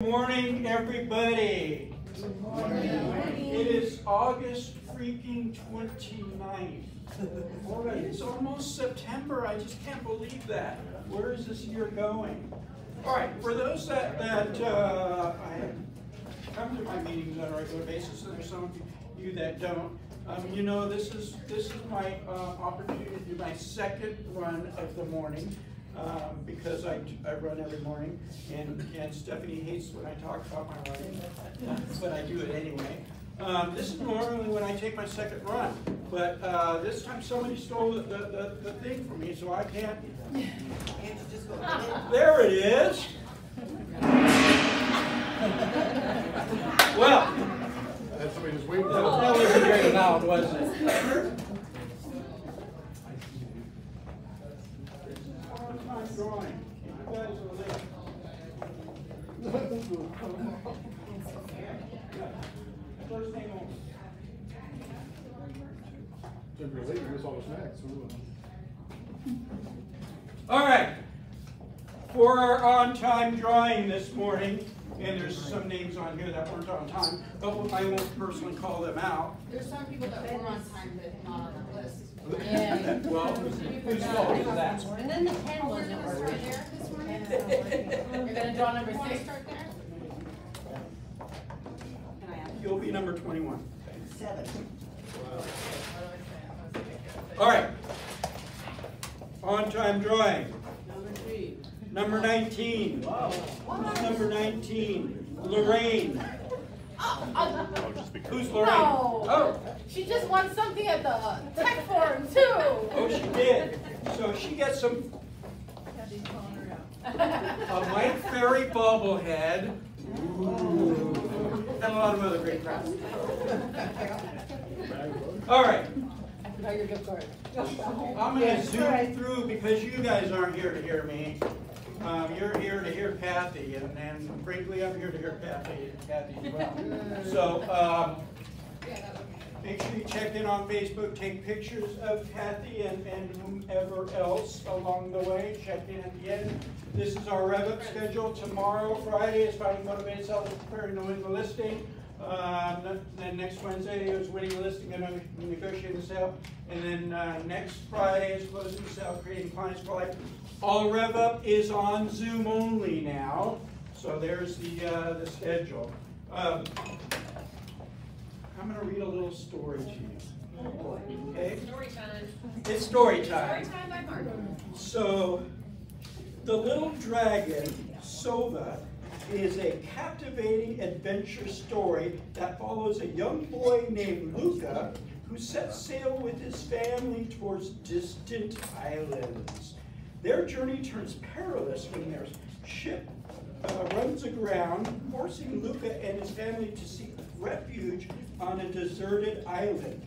Good morning, everybody. Good morning. It is August freaking 29th. It's almost September. I just can't believe that. Where is this year going? All right, for those that I come to my meetings on a regular basis, and there's some of you that don't. You know, this is my opportunity to do my second run of the morning. Because I run every morning, and Stephanie hates when I talk about my running, but I do it anyway. This is normally when I take my second run, but this time somebody stole the thing from me, so I can't. There it is. Well, that's what we just waited for. That wasn't very loud, was it? Drawing. You guys are late. First thing on. If you're late, you miss all the snacks. All right. For our on-time drawing this morning, and there's some names on here that weren't on time, but I won't personally call them out. There's some people that were on time but not on the list. Yeah. Well, who's fault is that? And then the pen wasn't working. You're going to draw number 6 start there? You'll be number 21. 7. All right. On-time drawing. Number 3. Number 19. Wow. Who's number 19? Lorraine. Who's Lorraine? No. Oh. She just won something at the tech forum too. Oh, she did. So she gets some. A Mike Ferry bobblehead. Ooh. And a lot of other great crafts. All right. Your gift card. I'm going to zoom through because you guys aren't here to hear me. You're here to hear Cathy, and frankly, I'm here to hear Cathy as well. So make sure you check in on Facebook, take pictures of Cathy and whomever else along the way. Check in at the end. This is our rev-up schedule. Tomorrow, Friday, is finding motivated sellers preparing to win the listing. Then next Wednesday is winning the listing and negotiating the sale. And then next Friday is closing the sale, creating clients for life. All rev-up is on Zoom only now. So there's the schedule. I'm going to read a little story to you. Okay? Story time. It's story time. Story time by Mark. So, The Little Dragon, Sova, is a captivating adventure story that follows a young boy named Luca who sets sail with his family towards distant islands. Their journey turns perilous when their ship runs aground, forcing Luca and his family to seek refuge on a deserted island.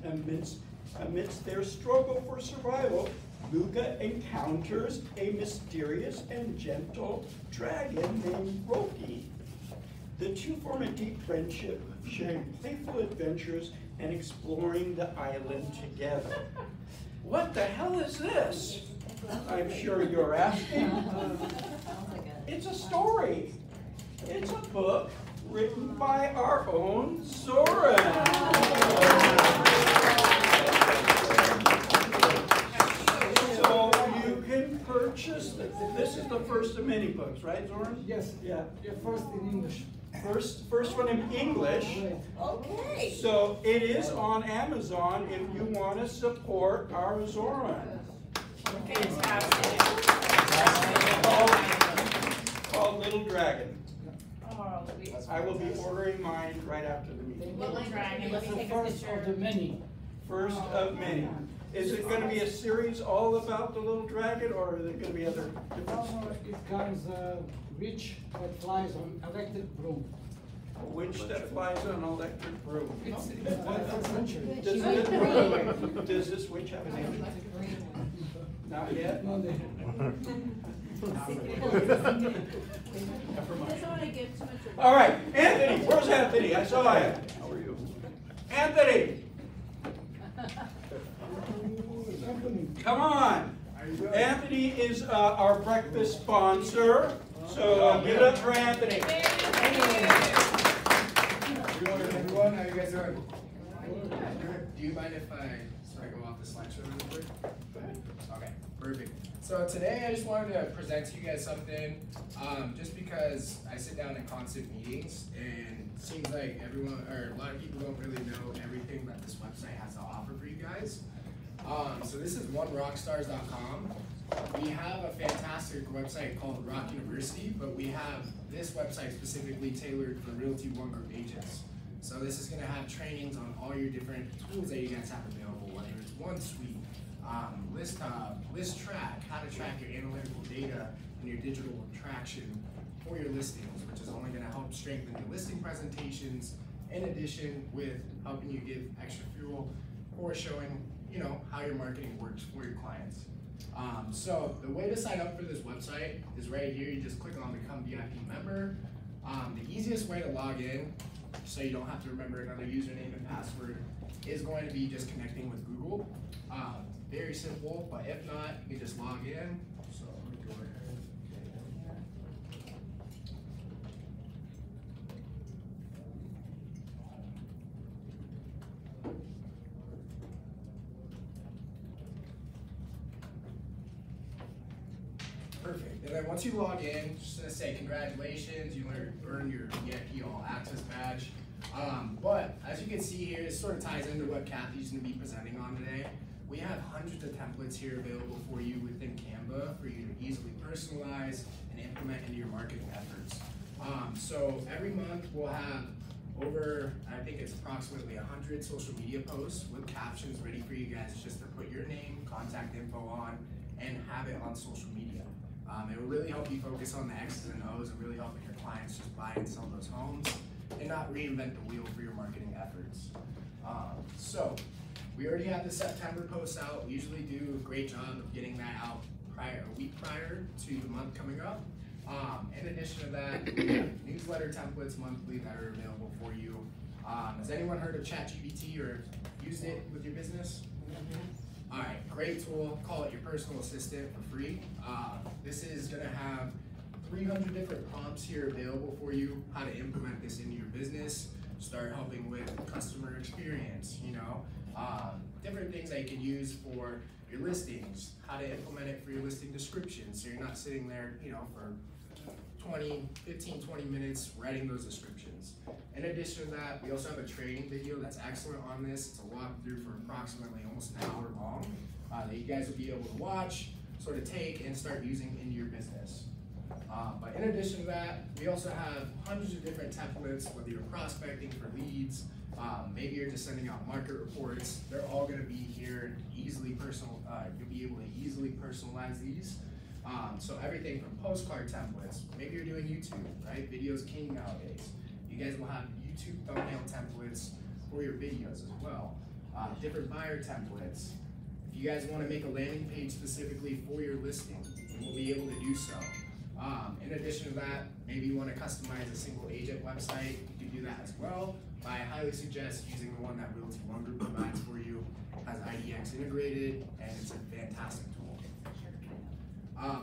Amidst their struggle for survival, Luca encounters a mysterious and gentle dragon named Roki. The two form a deep friendship, sharing playful adventures and exploring the island together. What the hell is this? I'm sure you're asking. It's a story. It's a book written by our own Soren. So you can purchase this is the first of many books, right, Soren? Yes. Yeah. First in English. First one in English. Okay. So it is on Amazon if you want to support our Zoran. Fantastic. Called Little Dragon. Oh, I will be ordering mine right after the meeting. Little Dragon. Let It's me the take a first of picture. the many. First of many. Is it going to be a series all about the Little Dragon, or are there going to be other different? It comes a witch that flies on electric broom. A witch that flies on an electric broom. It's 21st century. Does this witch have a name? Not yet? No, they- All right, Anthony, where's Anthony? I saw him. How are you? Anthony! Come on. Anthony is our breakfast sponsor. So give it up for Anthony. Everyone, how you guys doing? Good. Do you mind if I go off the slideshow really quick? Okay, perfect. So today I just wanted to present to you guys something, just because I sit down in constant meetings and it seems like everyone, or a lot of people don't really know everything that this website has to offer for you guys. So this is onerockstars.com. We have a fantastic website called Rock University, but we have this website specifically tailored for Realty One Group agents. So this is going to have trainings on all your different tools that you guys have available, whether it's OneSuite, List Hub, List Track, how to track your analytical data and your digital traction for your listings, which is only going to help strengthen your listing presentations, in addition with helping you give extra fuel for showing, how your marketing works for your clients. So the way to sign up for this website is right here. You just click on Become VIP Member. The easiest way to log in, so you don't have to remember another username and password, is going to be just connecting with Google. Very simple, but if not, you can just log in. So let me go ahead. Perfect. And then once you log in, just gonna say congratulations, you earned your VIP All Access badge. But as you can see here, it sort of ties into what Cathy's gonna be presenting on today. We have hundreds of templates here available for you within Canva for you to easily personalize and implement into your marketing efforts. So every month we'll have over, I think it's approximately 100 social media posts with captions ready for you guys just to put your name, contact info on, and have it on social media. It will really help you focus on the X's and O's and really helping your clients just buy and sell those homes and not reinvent the wheel for your marketing efforts. So we already have the September posts out. We usually do a great job of getting that out a week prior to the month coming up. In addition to that, we have newsletter templates monthly that are available for you. Has anyone heard of ChatGPT or used it with your business? All right, great tool. Call it your personal assistant for free. This is gonna have 300 different prompts here available for you, how to implement this into your business, start helping with customer experience, different things that you can use for your listings, how to implement it for your listing description, so you're not sitting there, for 15, 20 minutes writing those descriptions. In addition to that, we also have a training video that's excellent on this. It's a walkthrough for approximately almost an hour long that you guys will be able to watch, sort of take, and start using in your business. But in addition to that, we also have hundreds of different templates, whether you're prospecting for leads, maybe you're just sending out market reports. They're all going to be here, easily you'll be able to easily personalize these. So everything from postcard templates, maybe you're doing YouTube, right? Video's king nowadays. You guys will have YouTube thumbnail templates for your videos as well. Different buyer templates. If you guys want to make a landing page specifically for your listing, we'll be able to do so. In addition to that, maybe you want to customize a single agent website, you can do that as well. But I highly suggest using the one that Realty One Group provides for you. It has IDX integrated, and it's a fantastic tool.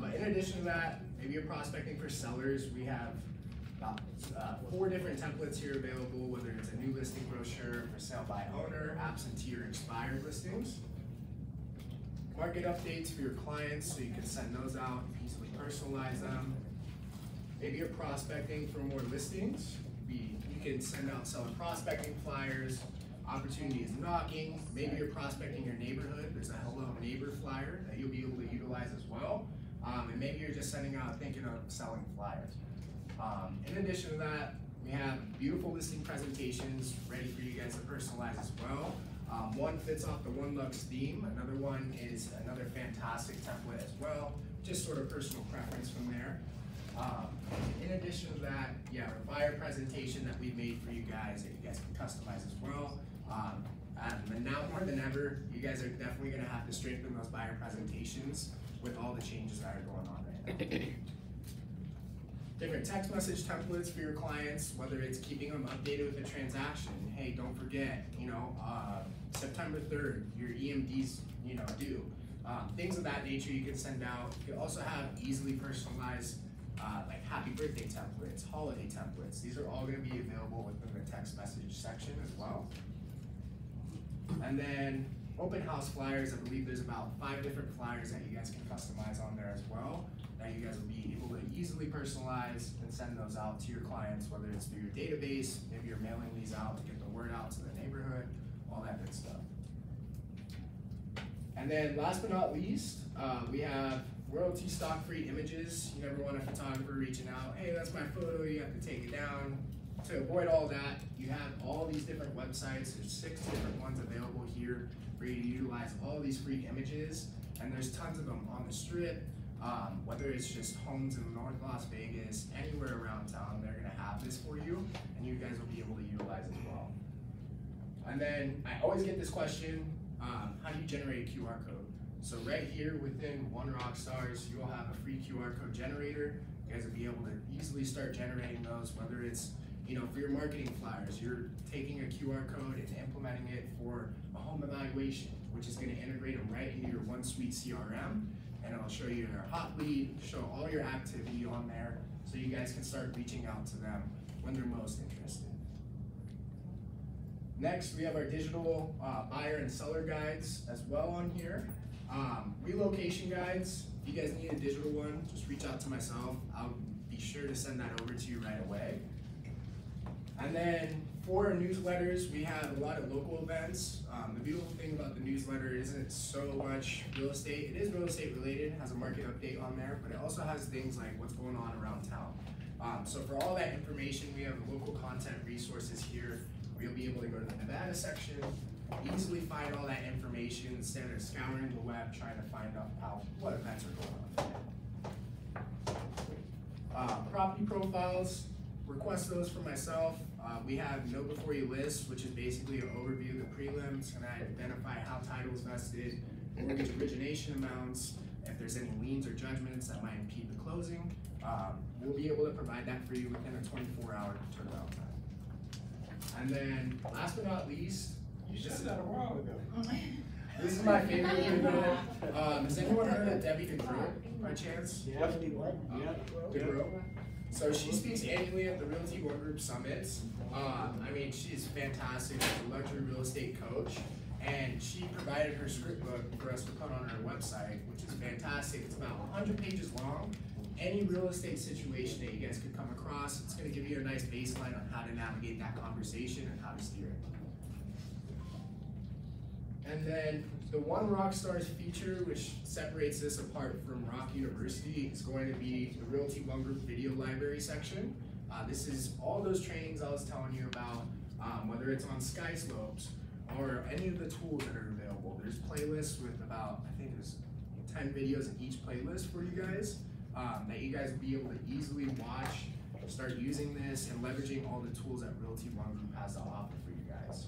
But in addition to that, maybe you're prospecting for sellers. We have about 4 different templates here available, whether it's a new listing brochure for sale by owner, absentee or expired listings. Market updates for your clients, so you can send those out, easily personalize them. Maybe you're prospecting for more listings. You can send out seller prospecting flyers. Opportunity is knocking. Maybe you're prospecting your neighborhood. There's a Hello Neighbor flyer that you'll be able to utilize as well. And maybe you're just sending out thinking of selling flyers. In addition to that, we have beautiful listing presentations ready for you guys to personalize as well. One fits off the One Lux theme. Another one is another fantastic template as well. Just sort of personal preference from there. In addition to that, our buyer presentation that we've made for you guys that you guys can customize as well. And now more than ever, you guys are definitely going to have to strengthen those buyer presentations with all the changes that are going on right now. Different text message templates for your clients, whether it's keeping them updated with the transaction. Hey, don't forget, September 3rd, your EMD's, due. Things of that nature you can send out. You can also have easily personalized like happy birthday templates, holiday templates. These are all going to be available within the text message section as well. And then open house flyers, I believe there's about 5 different flyers that you guys can customize on there as well, that you guys will be able to easily personalize and send those out to your clients, whether it's through your database, maybe you're mailing these out to get the word out to the neighborhood, all that good stuff. And then last but not least, we have royalty stock free images. You never want a photographer reaching out, hey, that's my photo, you have to take it down. To avoid all that, you have all these different websites. There's 6 different ones available here for you to utilize all these free images, and there's tons of them on the strip, whether it's just homes in North Las Vegas, anywhere around town, they're gonna have this for you, and you guys will be able to utilize it as well. And then I always get this question, how do you generate a QR code? So right here within One Rockstars, you will have a free QR code generator. You guys will be able to easily start generating those, whether it's for your marketing flyers, you're taking a QR code and implementing it for a home evaluation, which is going to integrate them right into your OneSuite CRM, and it'll show you your hot lead, show all your activity on there, so you guys can start reaching out to them when they're most interested. Next, we have our digital buyer and seller guides as well on here. Relocation guides, if you guys need a digital one, just reach out to myself. I'll be sure to send that over to you right away. And then for our newsletters, we have a lot of local events. The beautiful thing about the newsletter isn't so much real estate. It is real estate related, has a market update on there, but it also has things like what's going on around town. So for all that information, we have local content resources here where you'll be able to go to the Nevada section, easily find all that information instead of scouring the web trying to find out what events are going on. Property profiles, request those for myself. We have Know Before You List, which is basically an overview of the prelims, and I identify how titles vested, mortgage origination amounts, if there's any liens or judgments that might impede the closing. We'll be able to provide that for you within a 24-hour turnaround time. And then, last but not least, You said that a while ago. this is my favorite video. Has anyone heard of Debbie DeGroat by chance? Definitely what? DeGroat. So she speaks annually at the Realty One Group Summits. I mean, she's fantastic. She's a luxury real estate coach, and she provided her script book for us to put on our website, which is fantastic. It's about 100 pages long. Any real estate situation that you guys could come across, it's going to give you a nice baseline on how to navigate that conversation and how to steer it. And then the One Rockstars feature, which separates this apart from Rock University, is going to be the Realty One Group video library section. This is all those trainings I was telling you about, whether it's on sky slopes or any of the tools that are available. There's playlists with about, I think there's 10 videos in each playlist for you guys, that you guys will be able to easily watch, start using this, and leveraging all the tools that Realty One Group has to offer for you guys.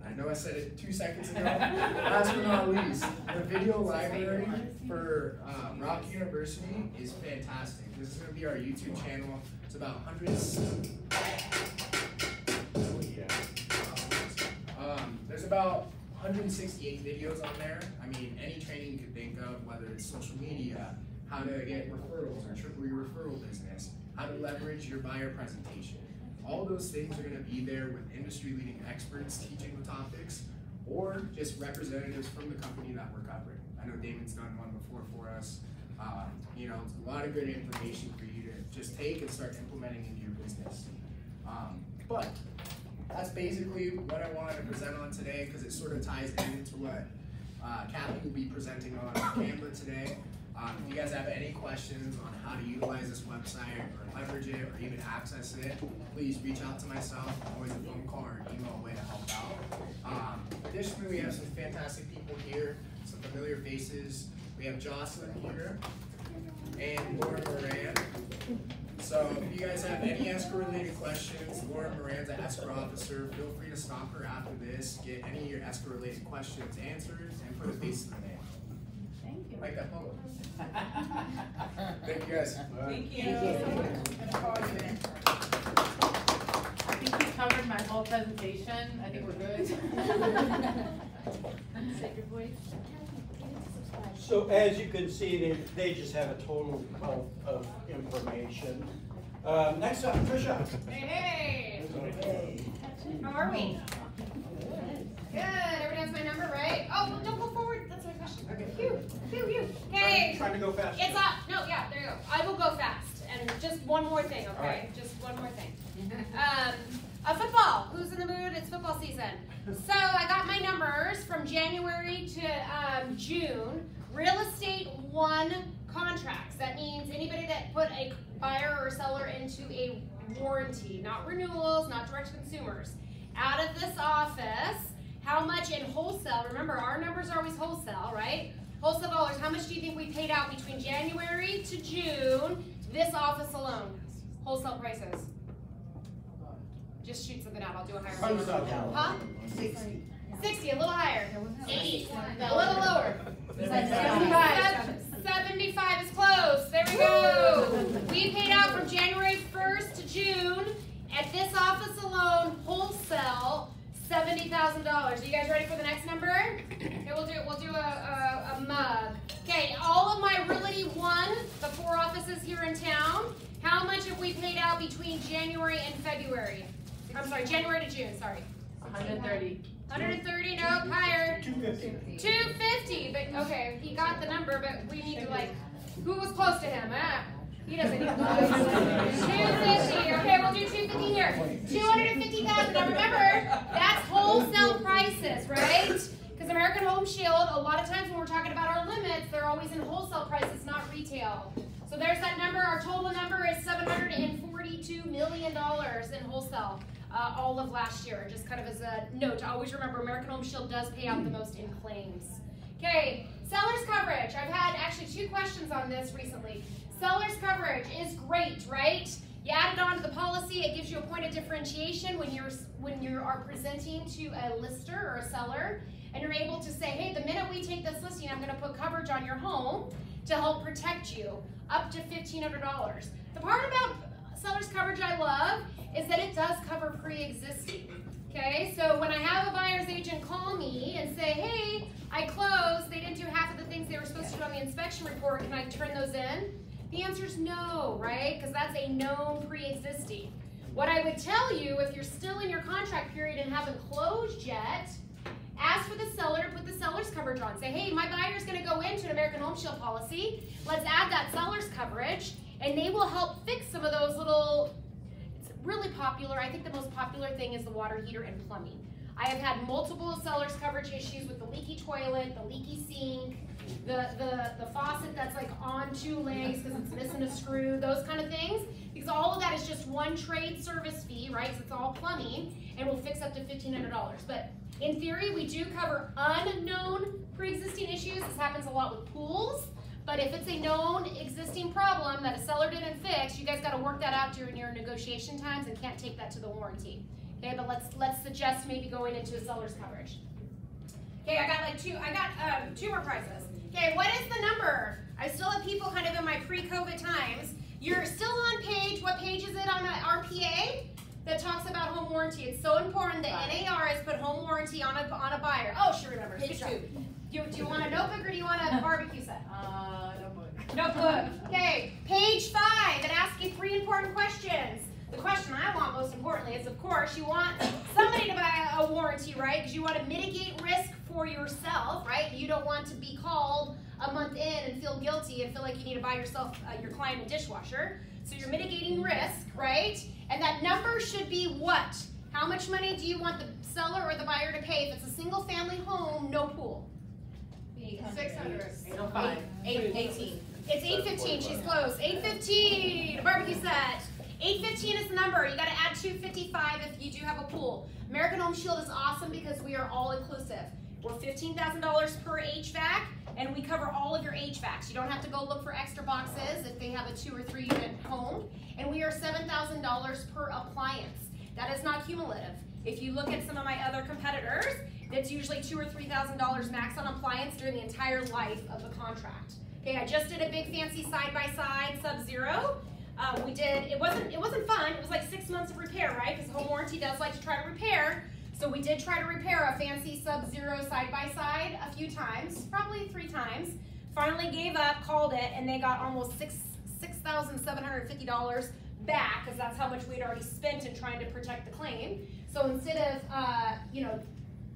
I know I said it 2 seconds ago. Last but not least, the video library for Rock University is fantastic. This is going to be our YouTube channel. It's about there's about 168 videos on there. I mean, any training you could think of, whether it's social media, how to get referrals or triple your referral business, how to leverage your buyer presentation. All those things are going to be there with industry-leading experts teaching the topics, or just representatives from the company that we're covering. I know Damon's done one before for us. It's a lot of good information for you to just take and start implementing into your business. But that's basically what I wanted to present on today, because it sort of ties into what Cathy will be presenting on Canva today. If you guys have any questions on how to utilize this website or leverage it or even access it, please reach out to myself. Always a phone call or email away to help out. Additionally, we have some fantastic people here, some familiar faces. We have Jocelyn here and Laura Moran. So if you guys have any escrow related questions, Laura Moran's an escrow officer. Feel free to stop her after this, get any of your escrow related questions answered, and put a face to the name. Thank you. Like that photo. Thank you guys. Thank you. I think you covered my whole presentation. I think we're good. Save your voice. So as you can see, they just have a total wealth of information. Next up, Tricia. Hey, hey. How are we? Good. Everybody has my number, right? Oh, well, don't go forward. That's my question. Okay. Phew. Okay. Trying to go fast. It's up. No, yeah, there you go. I will go fast. And just one more thing, okay? Right. Just one more thing. Football. Who's in the mood? It's football season. So I got my numbers from January to June. Real estate 1 contracts. That means anybody that put a buyer or seller into a warranty, not renewals, not direct to consumers. Out of this office, how much in wholesale? Remember, our numbers are always wholesale, right? Wholesale dollars, how much do you think we paid out between January to June, this office alone? Wholesale prices. Just shoot something out, I'll do a higher number. Huh? 60, a little higher. 80, a little lower. 75 is close. There we go. We paid out from January 1st to June at this office alone, wholesale, $70,000. Are you guys ready for the next number? Okay, we'll do a mug. Okay, all of my Realty 1, the 4 offices here in town, how much have we paid out between January and February? I'm sorry, January to June, sorry. 130. 130, no, higher. 250. 250, but okay, he got the number, but we need to like, who was close to him? He doesn't need 250, okay, we'll do 250 here. 250,000, now remember, that's wholesale prices, right? Because American Home Shield, a lot of times when we're talking about our limits, they're always in wholesale prices, not retail. So there's that number, our total number is $742 million in wholesale. All of last year, just kind of as a note to always remember, American Home Shield does pay out the most in claims. Okay, seller's coverage. I've had actually 2 questions on this recently. Seller's coverage is great, right? You add it onto the policy, it gives you a point of differentiation when you are presenting to a lister or a seller, and you're able to say, hey, the minute we take this listing, I'm going to put coverage on your home to help protect you, up to $1,500. The part about seller's coverage I love is that it does cover pre-existing. Okay, so when I have a buyer's agent call me and say, hey, I closed, they didn't do half of the things they were supposed to do on the inspection report, can I turn those in? The answer is no, right? Because that's a known pre-existing. What I would tell you, if you're still in your contract period and haven't closed yet, ask for the seller to put the seller's coverage on. Say, hey, my buyer's going to go into an American Home Shield policy. Let's add that seller's coverage, and they will help fix some of those little, it's really popular. I think the most popular thing is the water heater and plumbing. I have had multiple seller's coverage issues with the leaky toilet, the leaky sink, the faucet that's like on 2 legs because it's missing a screw, those kind of things. Because all of that is just one trade service fee, right? So it's all plumbing, and we'll fix up to $1,500. But in theory, we do cover unknown pre-existing issues. This happens a lot with pools. But if it's a known existing problem that a seller didn't fix, you guys got to work that out during your negotiation times and can't take that to the warranty. Okay, but let's suggest maybe going into a seller's coverage. Okay, I got 2 more prices. Okay, what is the number? I still have people kind of in my pre-COVID times. You're still on page, what page is it on RPA? That talks about home warranty. It's so important that NAR has put home warranty on a buyer. Oh, she remembers. Page 2. Do you want a notebook or do you want a barbecue set? Notebook. Notebook. Okay, page 5. It asks you 3 important questions. The question I want most importantly is, of course, you want somebody to buy a warranty, right? Because you want to mitigate risk for yourself, right? You don't want to be called a month in and feel guilty and feel like you need to buy yourself, your client a dishwasher. So you're mitigating risk, right? And that number should be what? How much money do you want the seller or the buyer to pay if it's a single family home, no pool? 600. 805. 818. It's 815. She's close. 815. A barbecue set. 815 is the number. You got to add 255 if you do have a pool. American Home Shield is awesome because we are all inclusive. We're $15,000 per HVAC, and we cover all of your HVACs. You don't have to go look for extra boxes if they have a 2 or 3 unit home. And we are $7,000 per appliance. That is not cumulative. If you look at some of my other competitors, it's usually $2,000 or $3,000 max on appliance during the entire life of the contract. Okay, I just did a big fancy side-by-side Sub-Zero. It wasn't fun. It was like 6 months of repair, right? Because home warranty does like to try to repair. So we did try to repair a fancy Sub-Zero side-by-side a few times, probably 3 times. Finally gave up, called it, and they got almost $6,750 back, because that's how much we'd already spent in trying to protect the claim. So instead of,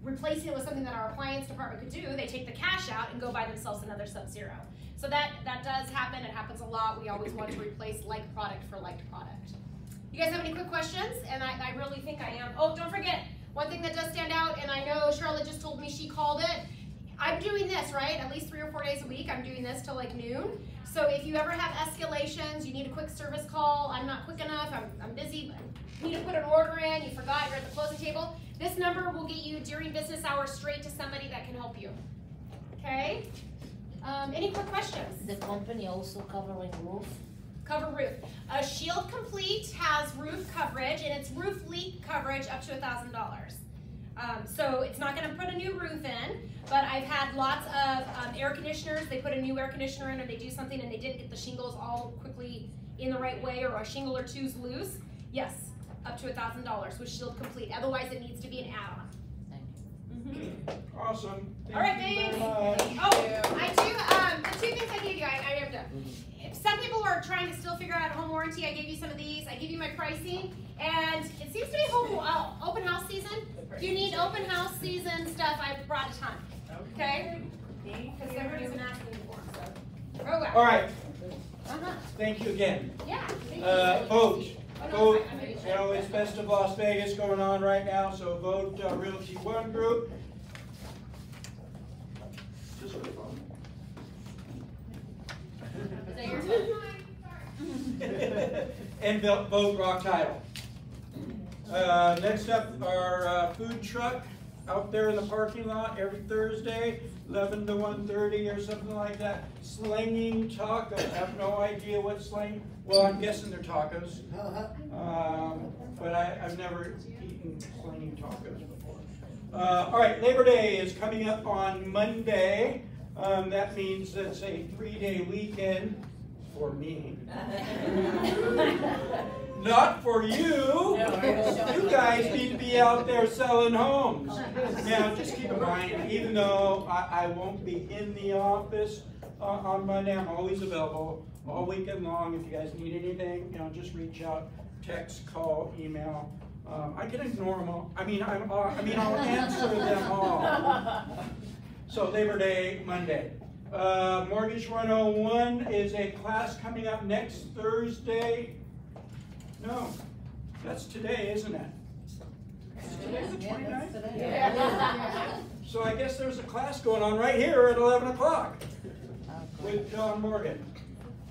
replacing it with something that our appliance department could do, they take the cash out and go buy themselves another Sub-Zero. So that does happen. It happens a lot. We always want to replace like product for like product. You guys have any quick questions? And I really think I am. Oh, don't forget, one thing that does stand out, and I know Charlotte just told me she called it. I'm doing this, right? At least 3 or 4 days a week. I'm doing this till like noon. So if you ever have escalations, you need a quick service call, I'm not quick enough, I'm busy, you need to put an order in, you forgot, you're at the closing table, this number will get you during business hours straight to somebody that can help you. Okay? Any quick questions? The company also covering roof? Cover roof. Shield Complete has roof coverage, and it's roof leak coverage up to $1,000. So it's not going to put a new roof in, but I've had lots of air conditioners. They put a new air conditioner in, or they do something and they didn't get the shingles all quickly in the right way, or a shingle or two's loose. Yes, up to $1,000 with Shield Complete. Otherwise, it needs to be an add-on. Awesome. All right, thanks. Oh, I do. The 2 things I gave you, I have to. If some people are trying to still figure out home warranty, I gave you some of these. I give you my pricing, and it seems to be open house season. If you need open house season stuff, I brought a ton. Okay? Because everybody's been asking me for them. So. Oh, well. All right. Thank you again. Yeah. Vote. Vote. You know, it's Best of Las Vegas going on right now, so vote Realty One Group. Just for fun. Is that your And vote Rock Title. Next up, our food truck out there in the parking lot every Thursday, 11 to 1:30 or something like that. Slinging tacos. I have no idea what sling. Well, I'm guessing they're tacos. But I've never eaten slinging tacos before. All right, Labor Day is coming up on Monday. That means it's a 3-day weekend for me. Not for you. You guys need to be out there selling homes. Now, just keep in mind, even though I won't be in the office on Monday, I'm always available all weekend long. If you guys need anything, just reach out, text, call, email. I can ignore them all. I'll answer them all. So Labor Day, Monday. Mortgage 101 is a class coming up next Thursday. No, that's today, isn't it? Today's the 29th? Yeah. So I guess there's a class going on right here at 11 o'clock with John Morgan.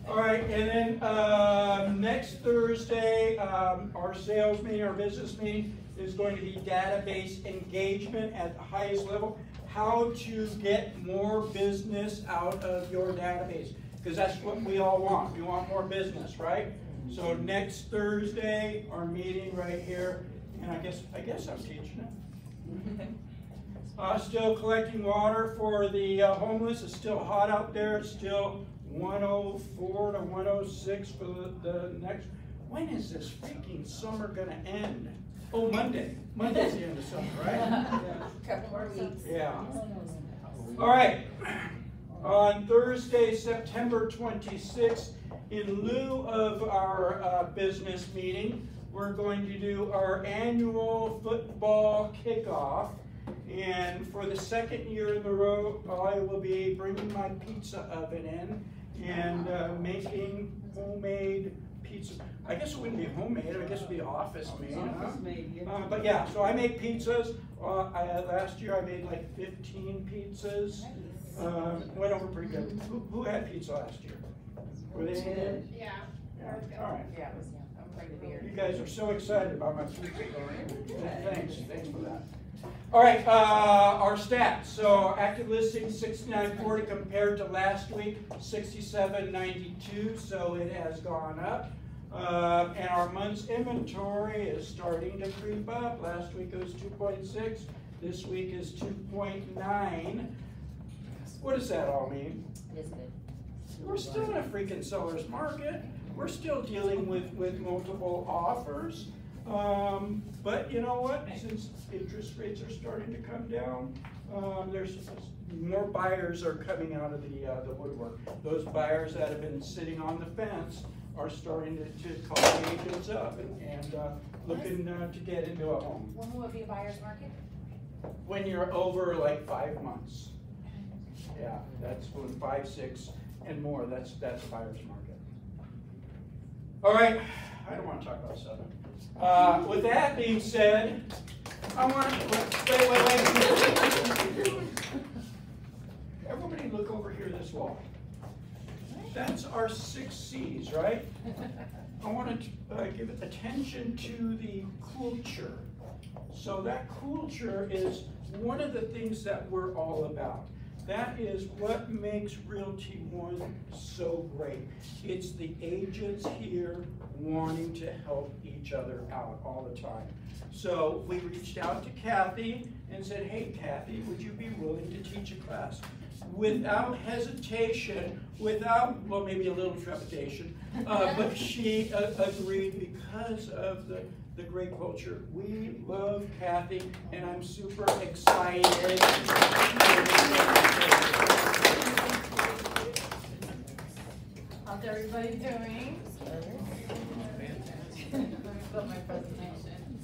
All right, and then next Thursday, our sales meeting, our business meeting is going to be database engagement at the highest level. How to get more business out of your database, because that's what we all want. We want more business, right? So next Thursday, our meeting right here, and I guess I'm teaching it. Still collecting water for the homeless. It's still hot out there. It's still 104 to 106 for the next. When is this freaking summer gonna end? Oh, Monday. Monday's the end of summer, right? Yeah. Couple more weeks. Yeah. All right. On Thursday, September 26th, in lieu of our business meeting, we're going to do our annual football kickoff. And for the 2nd year in a row, I will be bringing my pizza oven in and making homemade pizza. I guess it wouldn't be homemade, I guess it would be office made. But yeah, so I make pizzas. Last year I made like 15 pizzas. Went over pretty good. Who had pizza last year? Were they in? Yeah. All right. Yeah, it was, I'm bringing the beer. You guys are so excited about my pizza. Thanks for that. All right, our stats. So active listings 6940 compared to last week 6792. So it has gone up. And our month's inventory is starting to creep up. Last week it was 2.6. This week is 2.9. What does that all mean? Yes, good. We're still in a freaking seller's market. We're still dealing with multiple offers. But you know what? Since interest rates are starting to come down, there's more buyers are coming out of the woodwork. Those buyers that have been sitting on the fence are starting to call the agents up and looking to get into a home. When will it be a buyer's market? When you're over like 5 months. Yeah, that's when 5, 6, and more. That's a buyer's market. All right, I don't want to talk about Southern. With that being said, I want to wait. Everybody, look over here. This wall. That's our 6 C's, right? I want to give attention to the culture. So that culture is one of the things that we're all about. That is what makes Realty One so great. It's the agents here wanting to help each other out all the time. So we reached out to Cathy and said, hey Cathy, would you be willing to teach a class? Without hesitation, without, well, maybe a little trepidation, but she agreed because of the great culture. We love Cathy, and I'm super excited. How's everybody doing? Let me put my presentation.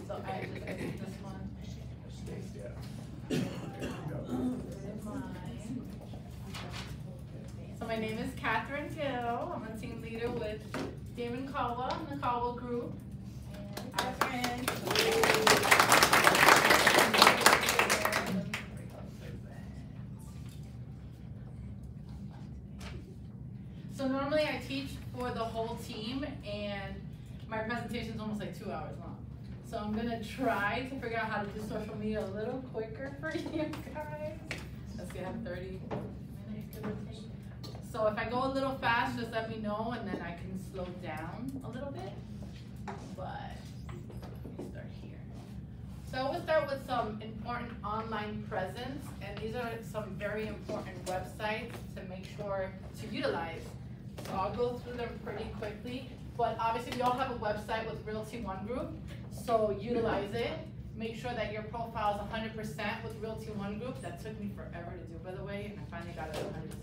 So I just edit this one. So my name is Catherine Gill. I'm a team leader with Damon Caldwell and the Caldwell Group. And so normally I teach for the whole team, and my presentation is almost like 2 hours long. So I'm gonna try to figure out how to do social media a little quicker for you guys. Let's see, I have 30 minutes to take. So if I go a little fast, just let me know, and then I can slow down a little bit. But let me start here. So we'll start with some important online presence, and these are some very important websites to make sure to utilize. So I'll go through them pretty quickly, but obviously we all have a website with Realty One Group, so utilize it. Make sure that your profile is 100% with Realty One Group. That took me forever to do, by the way, and I finally got it at 100%.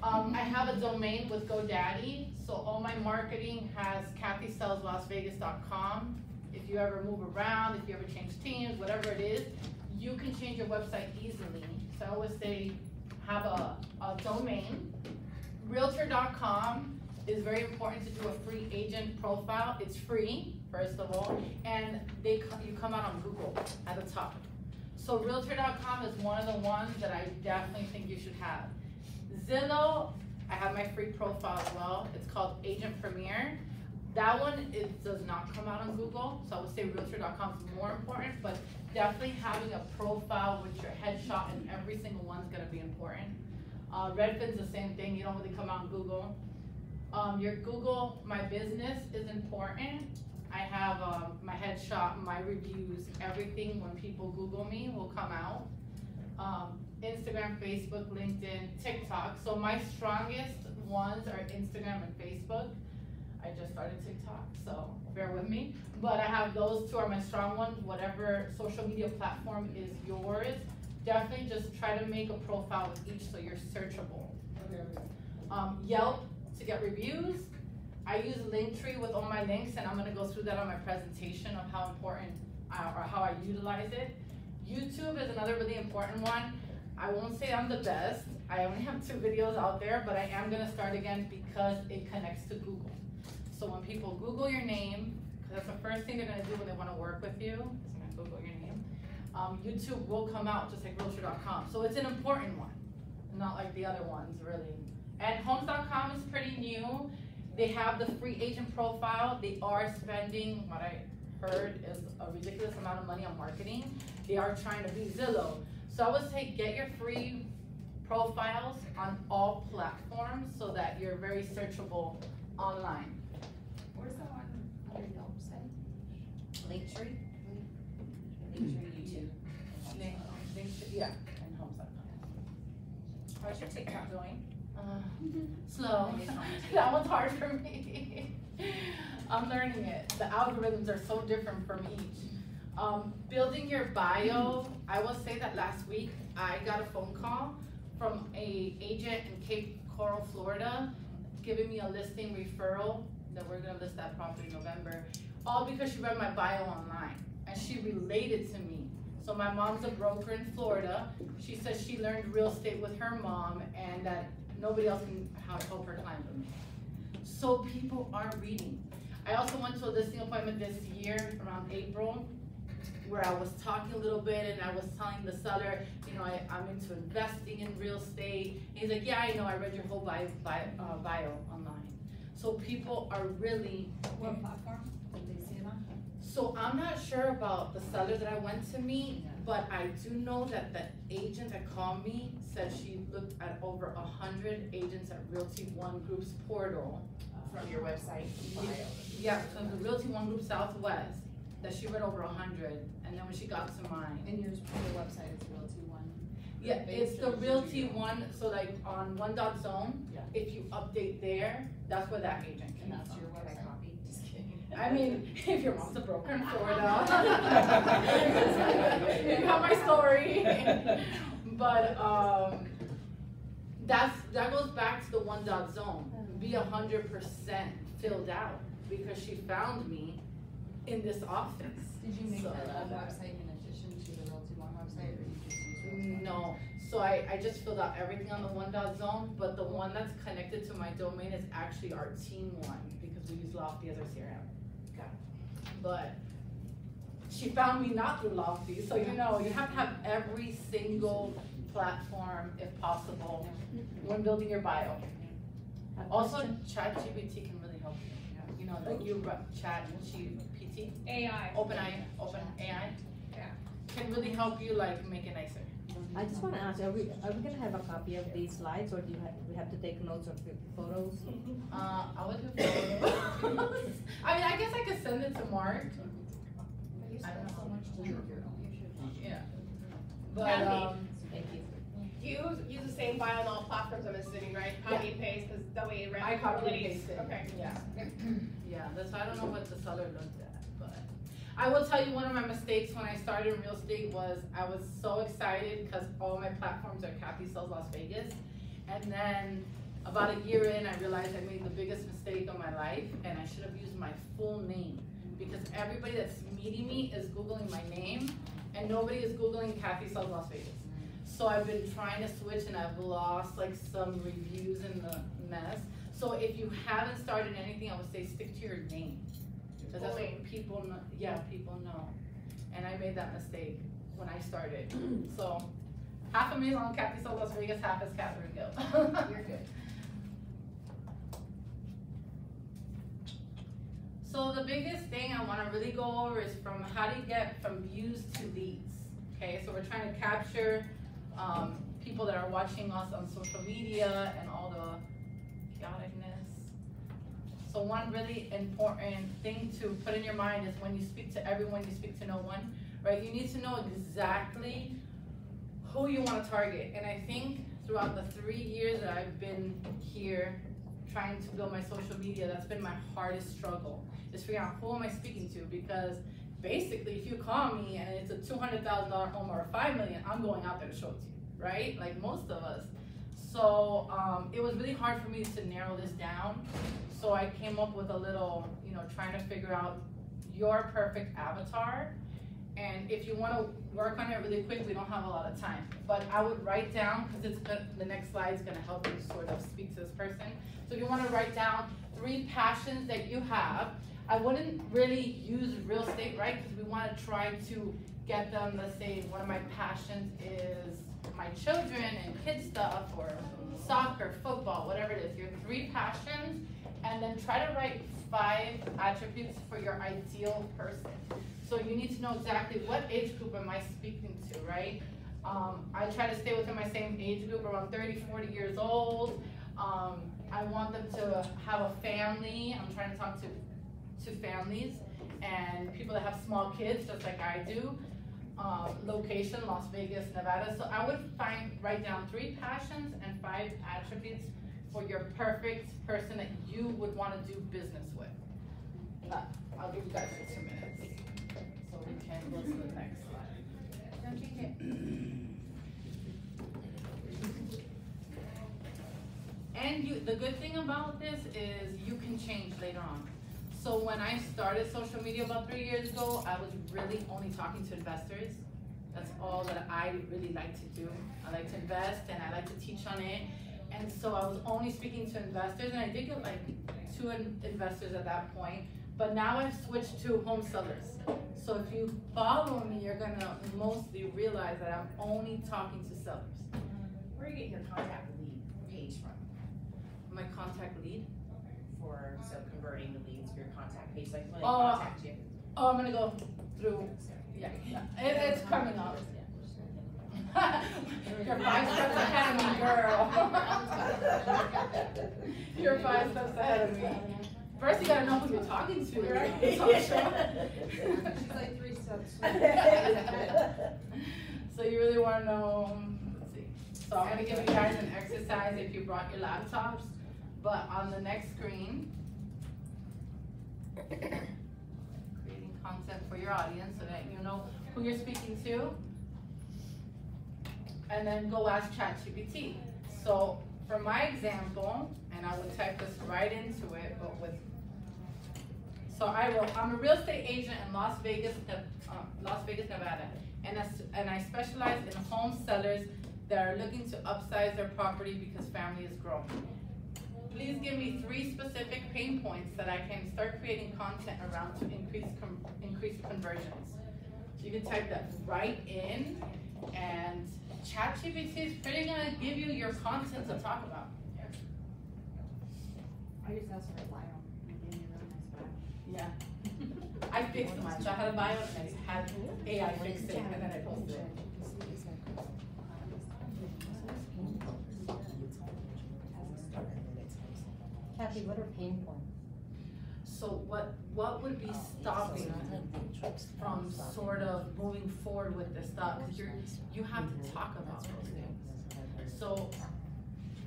I have a domain with GoDaddy, so all my marketing has CathySellsLasVegas.com. If you ever move around, if you ever change teams, whatever it is, you can change your website easily. So I always say, have a domain. Realtor.com is very important to do a free agent profile. It's free, first of all, and you come out on Google at the top. So Realtor.com is one of the ones that I definitely think you should have. Zillow, I have my free profile as well. It's called Agent Premier. That one, it does not come out on Google, so I would say Realtor.com is more important, but definitely having a profile with your headshot in every single one is going to be important. Redfin's the same thing. You don't really come out on Google. Your Google My Business is important. I have my headshot, my reviews, everything when people Google me will come out. Instagram, Facebook, LinkedIn, TikTok. So my strongest ones are Instagram and Facebook. I just started TikTok, so bear with me. But I have those two are my strong ones. Whatever social media platform is yours, definitely just try to make a profile with each so you're searchable. Yelp to get reviews. I use Linktree with all my links, and I'm gonna go through that on my presentation of how important or how I utilize it. YouTube is another really important one. I won't say I'm the best. I only have 2 videos out there, but I am gonna start again because it connects to Google. So when people Google your name, because that's the first thing they're gonna do when they wanna work with you, is gonna Google your name. YouTube will come out just like Realtor.com. So it's an important one, not like the other ones really. And Homes.com is pretty new. They have the free agent profile. They are spending, what I heard is a ridiculous amount of money on marketing. They are trying to be Zillow. So I would say get your free profiles on all platforms so that you're very searchable online. Where's the one under Yelp site? Linktree? Linktree, YouTube. Linktree, yeah, and Homes.com. How's your TikTok going? Slow. That one's hard for me. I'm learning it. The algorithms are so different from each. Building your bio, I will say that last week I got a phone call from a agent in Cape Coral, Florida, giving me a listing referral that we're gonna list that property in November, all because she read my bio online and she related to me. So my mom's a broker in Florida. She says she learned real estate with her mom and that nobody else can help her client but me. So people are reading. I also went to a listing appointment this year around April where I was talking a little bit and I was telling the seller, you know, I'm into investing in real estate. And he's like, yeah, I know, I read your whole bio online. So people are really. What platform did they see it on? So I'm not sure about the seller that I went to meet, but I do know that the agent that called me said she looked at over 100 agents at Realty One Group's portal. From your website. Yeah, from the Realty One Group Southwest, that she read over 100, and then when she got to mine. And your website is Realty One? Yeah, it's the Realty One, so like on one.zone, Yeah. if you update there, that's where that agent came And that's from. your website copy? Just kidding. I mean, if your mom's a broker in Florida, you have my story. But that goes back to the one.zone. Be 100% filled out because she found me in this office. Did you make So, that website in addition to the Realty One website, or you just use it? No, so I just filled out everything on the one.zone, but the one that's connected to my domain is actually our team one because we use Lofty as our CRM. Got it. But she found me not through Lofty, so you know, you have to have every single platform if possible when building your bio. Also, ChatGPT can really help you. You know, like you ChatGPT, AI. OpenAI, Yeah. can really help you like make it nicer. I just wanna ask, are we gonna have a copy of these slides, or do we have to take notes of the photos? I would do photos. I mean, I guess I could send it to Mark. I don't know. Yeah. But Cathy. Thank you. You use the same file on all platforms, I'm assuming, right? Copy and paste, because that way it I copy and relates. paste it. Okay. Yeah. Yeah, that's, I don't know what the seller looked at, but I will tell you one of my mistakes when I started in real estate was I was so excited because all my platforms are Cathy Sells Las Vegas. And then about a year in, I realized I made the biggest mistake of my life and I should have used my full name because everybody that's meeting me is Googling my name and nobody is Googling Cathy Sells Las Vegas. So I've been trying to switch and I've lost like some reviews in the mess. So if you haven't started anything, I would say stick to your name. Because that's what people know, yeah, people know. And I made that mistake when I started. So half of me is on Cathy Sells Las Vegas, half is Catherine Gill. You're good. So the biggest thing I wanna really go over is from how do you get from views to leads. Okay, so we're trying to capture people that are watching us on social media and all the chaoticness. So one really important thing to put in your mind is when you speak to everyone, you speak to no one, right? You need to know exactly who you want to target. And I think throughout the 3 years that I've been here trying to build my social media, that's been my hardest struggle, is figuring out who am I speaking to, because basically if you call me and it's a $200,000 home or a $5 million, I'm going out there to show it to you, right? Like most of us. So it was really hard for me to narrow this down. So I came up with a little, trying to figure out your perfect avatar. And if you want to work on it really quick, we don't have a lot of time. But I would write down, because the next slide is going to help you sort of speak to this person. So if you want to write down 3 passions that you have, I wouldn't really use real estate, right? Because we want to try to get them, let's say one of my passions is my children and kid stuff, or soccer, football, whatever it is, your 3 passions, and then try to write 5 attributes for your ideal person. So you need to know exactly what age group am I speaking to, right? I try to stay within my same age group, around 30, 40 years old. I want them to have a family. I'm trying to talk to families and people that have small kids, just like I do. Location, Las Vegas, Nevada. So I would write down 3 passions and 5 attributes for your perfect person that you would want to do business with. can go to the next slide. Don't change it. And the good thing about this is you can change later on. So when I started social media about 3 years ago, I was really only talking to investors. That's all that I really like to do. I like to invest and I like to teach on it. And so I was only speaking to investors, and I did get like 2 investors at that point. But now I've switched to home sellers. So if you follow me, you're gonna mostly realize that I'm only talking to sellers. Where are you getting your contact lead page from? My contact lead. So converting the leads for your contact page, like when they Oh, contact you. Oh, I'm gonna go through, yeah, it's coming up. You're 5 steps ahead of me, girl. You're 5 steps ahead of me. First, you gotta know who you're talking to, right? She's like 3 steps. So you really wanna know, let's see. So I'm gonna give you guys an exercise if you brought your laptops, but on the next screen, creating content for your audience so that you know who you're speaking to. And then go ask ChatGPT. So for my example, and I would type this right into it, but with, so I wrote, I'm a real estate agent in Las Vegas, Nevada, and I specialize in home sellers that are looking to upsize their property because family is growing. Please give me 3 specific pain points that I can start creating content around to increase conversions. So you can type that right in, and ChatGPT is pretty gonna give you your content to talk about. I used to ask for a bio. You gave me a really nice bio. Yeah. I fixed mine, so I had a bio and I had AI fix it, and then I posted it. Cathy, what are pain points? So what would be stopping from sort of moving forward with this stuff? Because you have to talk about those things. So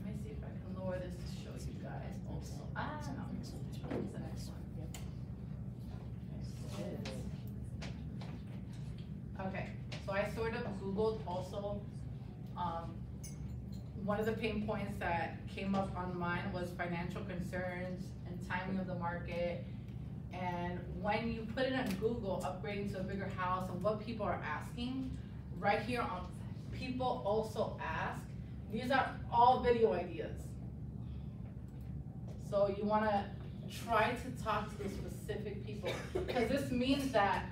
let me see if I can lower this to show you guys also. No, it's the next one. Okay, so I sort of Googled also, one of the pain points that came up on mine was financial concerns and timing of the market. And when you put it on Google, upgrading to a bigger house and what people are asking, right here on people also ask, these are all video ideas. So you wanna try to talk to the specific people, because this means that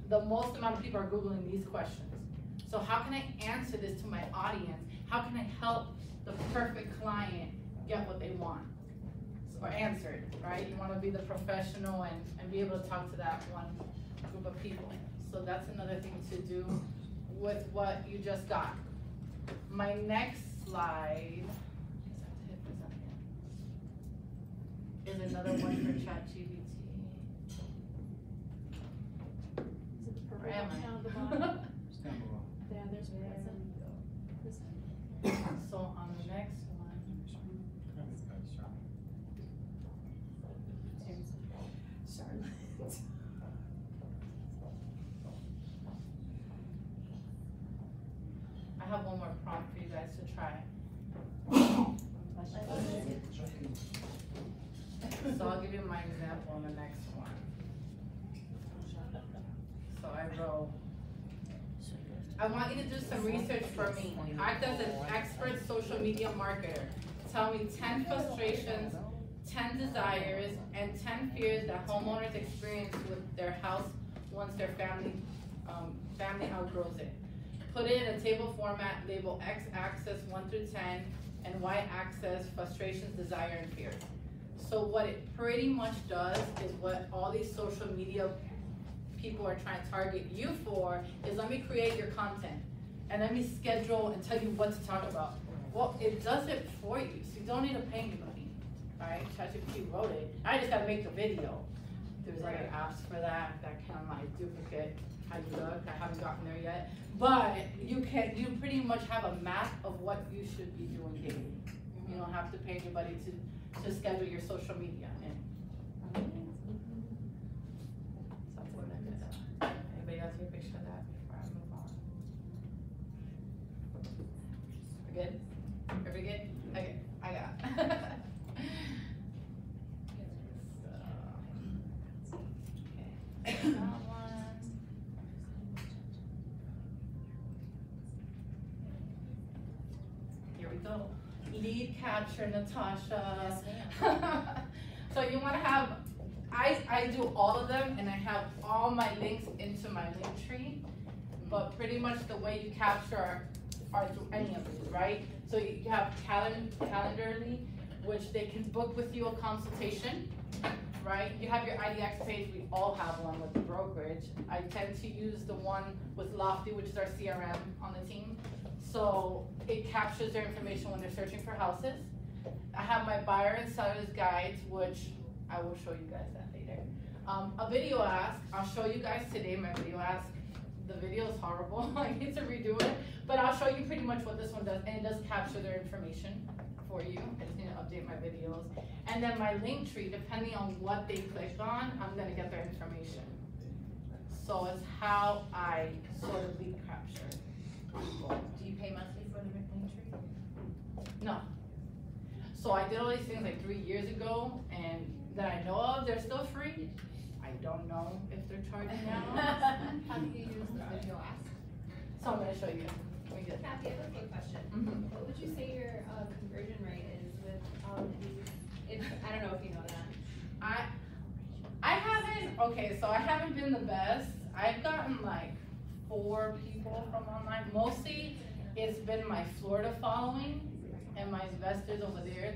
the most amount of people are Googling these questions. So how can I answer this to my audience? How can I help the perfect client get what they want? Or answer it, right? You wanna be the professional and be able to talk to that one group of people. So that's another thing to do with what you just got. My next slide is another one for ChatGPT. Where am I? Yeah, there's So on the next one. I have one more prompt for you guys to try. So I'll give you my example on the next one. So I wrote, I want you to do some research for me. Act as an expert social media marketer. Tell me 10 frustrations, 10 desires, and 10 fears that homeowners experience with their house once their family outgrows it. Put it in a table format, label x-axis 1 through 10, and y-axis frustrations, desire, and fears. So what it pretty much does is what all these social media people are trying to target you for is, let me create your content and let me schedule and tell you what to talk about. Well, it does it for you, so you don't need to pay anybody, right? ChatGPT wrote it. I just gotta make the video. There's other apps for that can like duplicate how you look. I haven't gotten there yet, but you pretty much have a map of what you should be doing daily. You don't have to pay anybody to schedule your social media. Anybody else here? Here we go. Lead capture, Natasha. So you want to have, I do all of them, and I have all my links into my link tree. But pretty much the way you capture are through any of these, right? So you have Calendarly, which they can book with you a consultation, right? You have your IDX page. We all have one with the brokerage. I tend to use the one with Lofty, which is our CRM on the team. So it captures their information when they're searching for houses. I have my buyer and seller's guides, which I will show you guys that later. A video ask, I'll show you guys today my video ask. The video is horrible, I need to redo it, but I'll show you pretty much what this one does, and it does capture their information for you. I just need to update my videos. And then my link tree, depending on what they click on, I'm gonna get their information. So it's how I sort of lead capture people. Do you pay monthly for the link tree? No. So I did all these things like 3 years ago, and that I know of, they're still free. I don't know if they're charging now. How do you use the video ask? So I'm gonna show you. Let me get Cathy, I have a quick question. What would you say your conversion rate is with all of these? I don't know if you know that. I haven't, okay, so I haven't been the best. I've gotten like 4 people from online. Mostly it's been my Florida following and my investors over there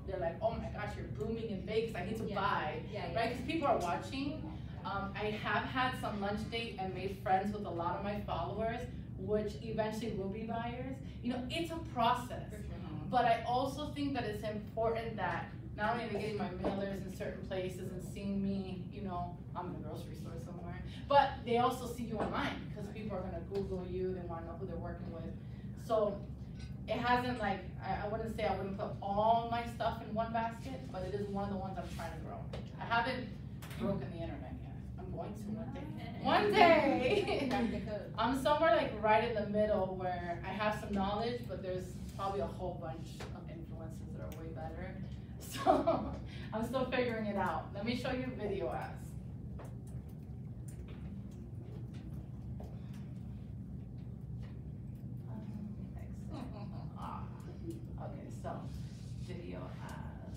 they're like, oh my gosh, you're booming in Vegas, I need to buy, right? Because people are watching. I have had some lunch date and made friends with a lot of my followers, which eventually will be buyers. You know, it's a process. But I also think that it's important that not only they're getting my mailers in certain places and seeing me, you know, I'm in a grocery store somewhere, but they also see you online because people are gonna Google you, they wanna know who they're working with. So it hasn't like, I wouldn't say I wouldn't put all my stuff in one basket, but it is one of the ones I'm trying to grow. I haven't broken the internet yet. I'm going to one day. One day! I'm somewhere like right in the middle where I have some knowledge, but there's probably a whole bunch of influencers that are way better. So I'm still figuring it out. Let me show you video ads. Okay, so video ads.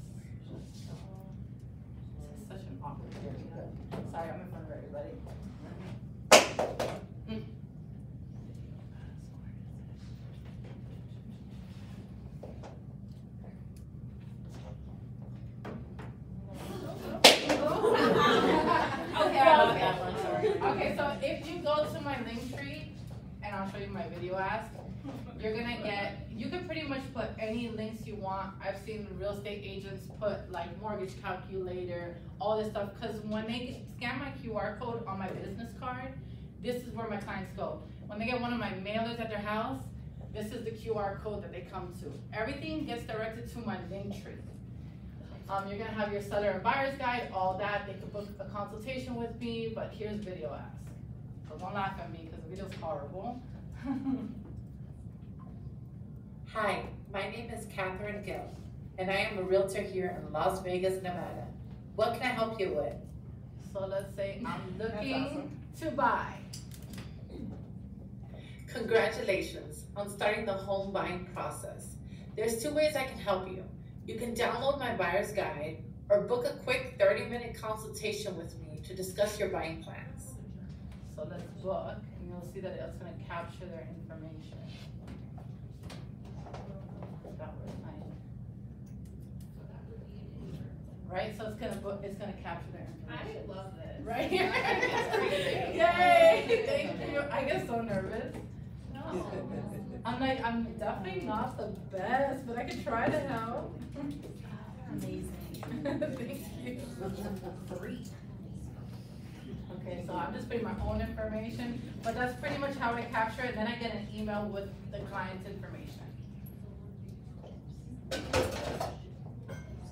This is such an awkward area. Sorry, I'm in front of everybody. Okay, so if you go to my link tree, and I'll show you my video ask, you're gonna get, you can pretty much put any links you want. I've seen real estate agents put like mortgage calculator, all this stuff, because when they scan my QR code on my business card, this is where my clients go. When they get one of my mailers at their house, this is the QR code that they come to. Everything gets directed to my link tree. You're gonna have your seller and buyer's guide, all that. They can book a consultation with me, but here's video ads. So don't laugh at me because the video's horrible. Hi, my name is Catherine Gill, and I am a realtor here in Las Vegas, Nevada. What can I help you with? So let's say I'm looking to buy. Congratulations on starting the home buying process. There's 2 ways I can help you. You can download my buyer's guide or book a quick 30-minute consultation with me to discuss your buying plans. So let's book, and you'll see that it's going to capture their information. That was nice. Right, so it's gonna capture their information. I love this. Right here. Yay! Thank you. I get so nervous. No. I'm like, I'm definitely not the best, but I can try to help. Amazing. Thank you. Okay, so I'm just putting my own information, but that's pretty much how I capture it. Then I get an email with the client's information. So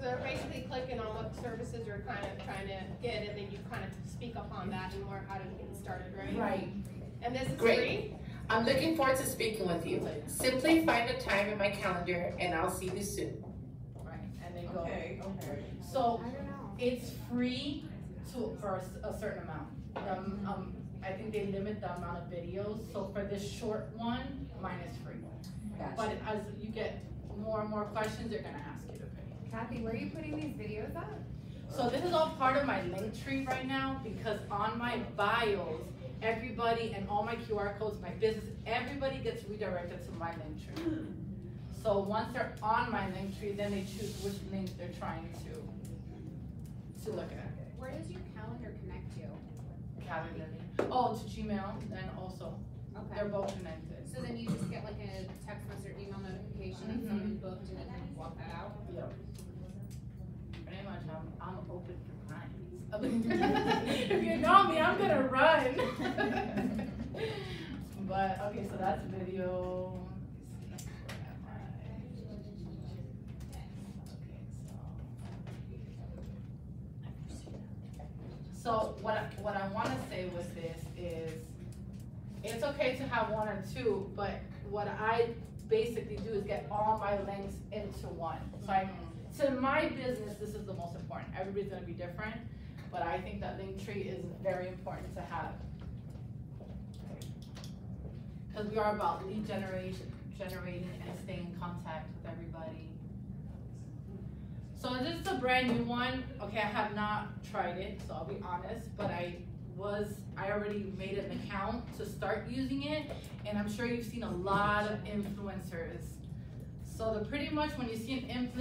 they're basically clicking on what services you're kind of trying to get, and then you kind of speak up on that and more how to get started, right? Right. And this is Great. free? I'm looking forward to speaking with you. Simply find a time in my calendar and I'll see you soon. Right, and they go. Okay. So it's free for a certain amount. I think they limit the amount of videos, so for this short one, mine is free. Gotcha. But as you get more and more questions, they're gonna ask you to pay. Kathy, where are you putting these videos at? So this is all part of my link tree right now, because on my bios, everybody and all my QR codes, my business, everybody gets redirected to my link tree. So once they're on my link tree, then they choose which link they're trying to look at. Where does your calendar connect to? Calendar. Oh, to Gmail, then also. Okay. They're both connected. So then you just get like a text message or email notification that someone booked and then you can block that out? Yep. Pretty much, I'm open for clients. If you know me, I'm gonna run. But, okay, so that's video. So what I want to say with this is, it's okay to have one or two, but what I basically do is get all my links into one. So to my business, this is the most important. Everybody's gonna be different, but I think that link tree is very important to have. Because we are about lead generating and staying in contact with everybody. So this is a brand new one. Okay, I have not tried it, so I'll be honest, but I already made an account to start using it, and I'm sure you've seen a lot of influencers. So pretty much when you see an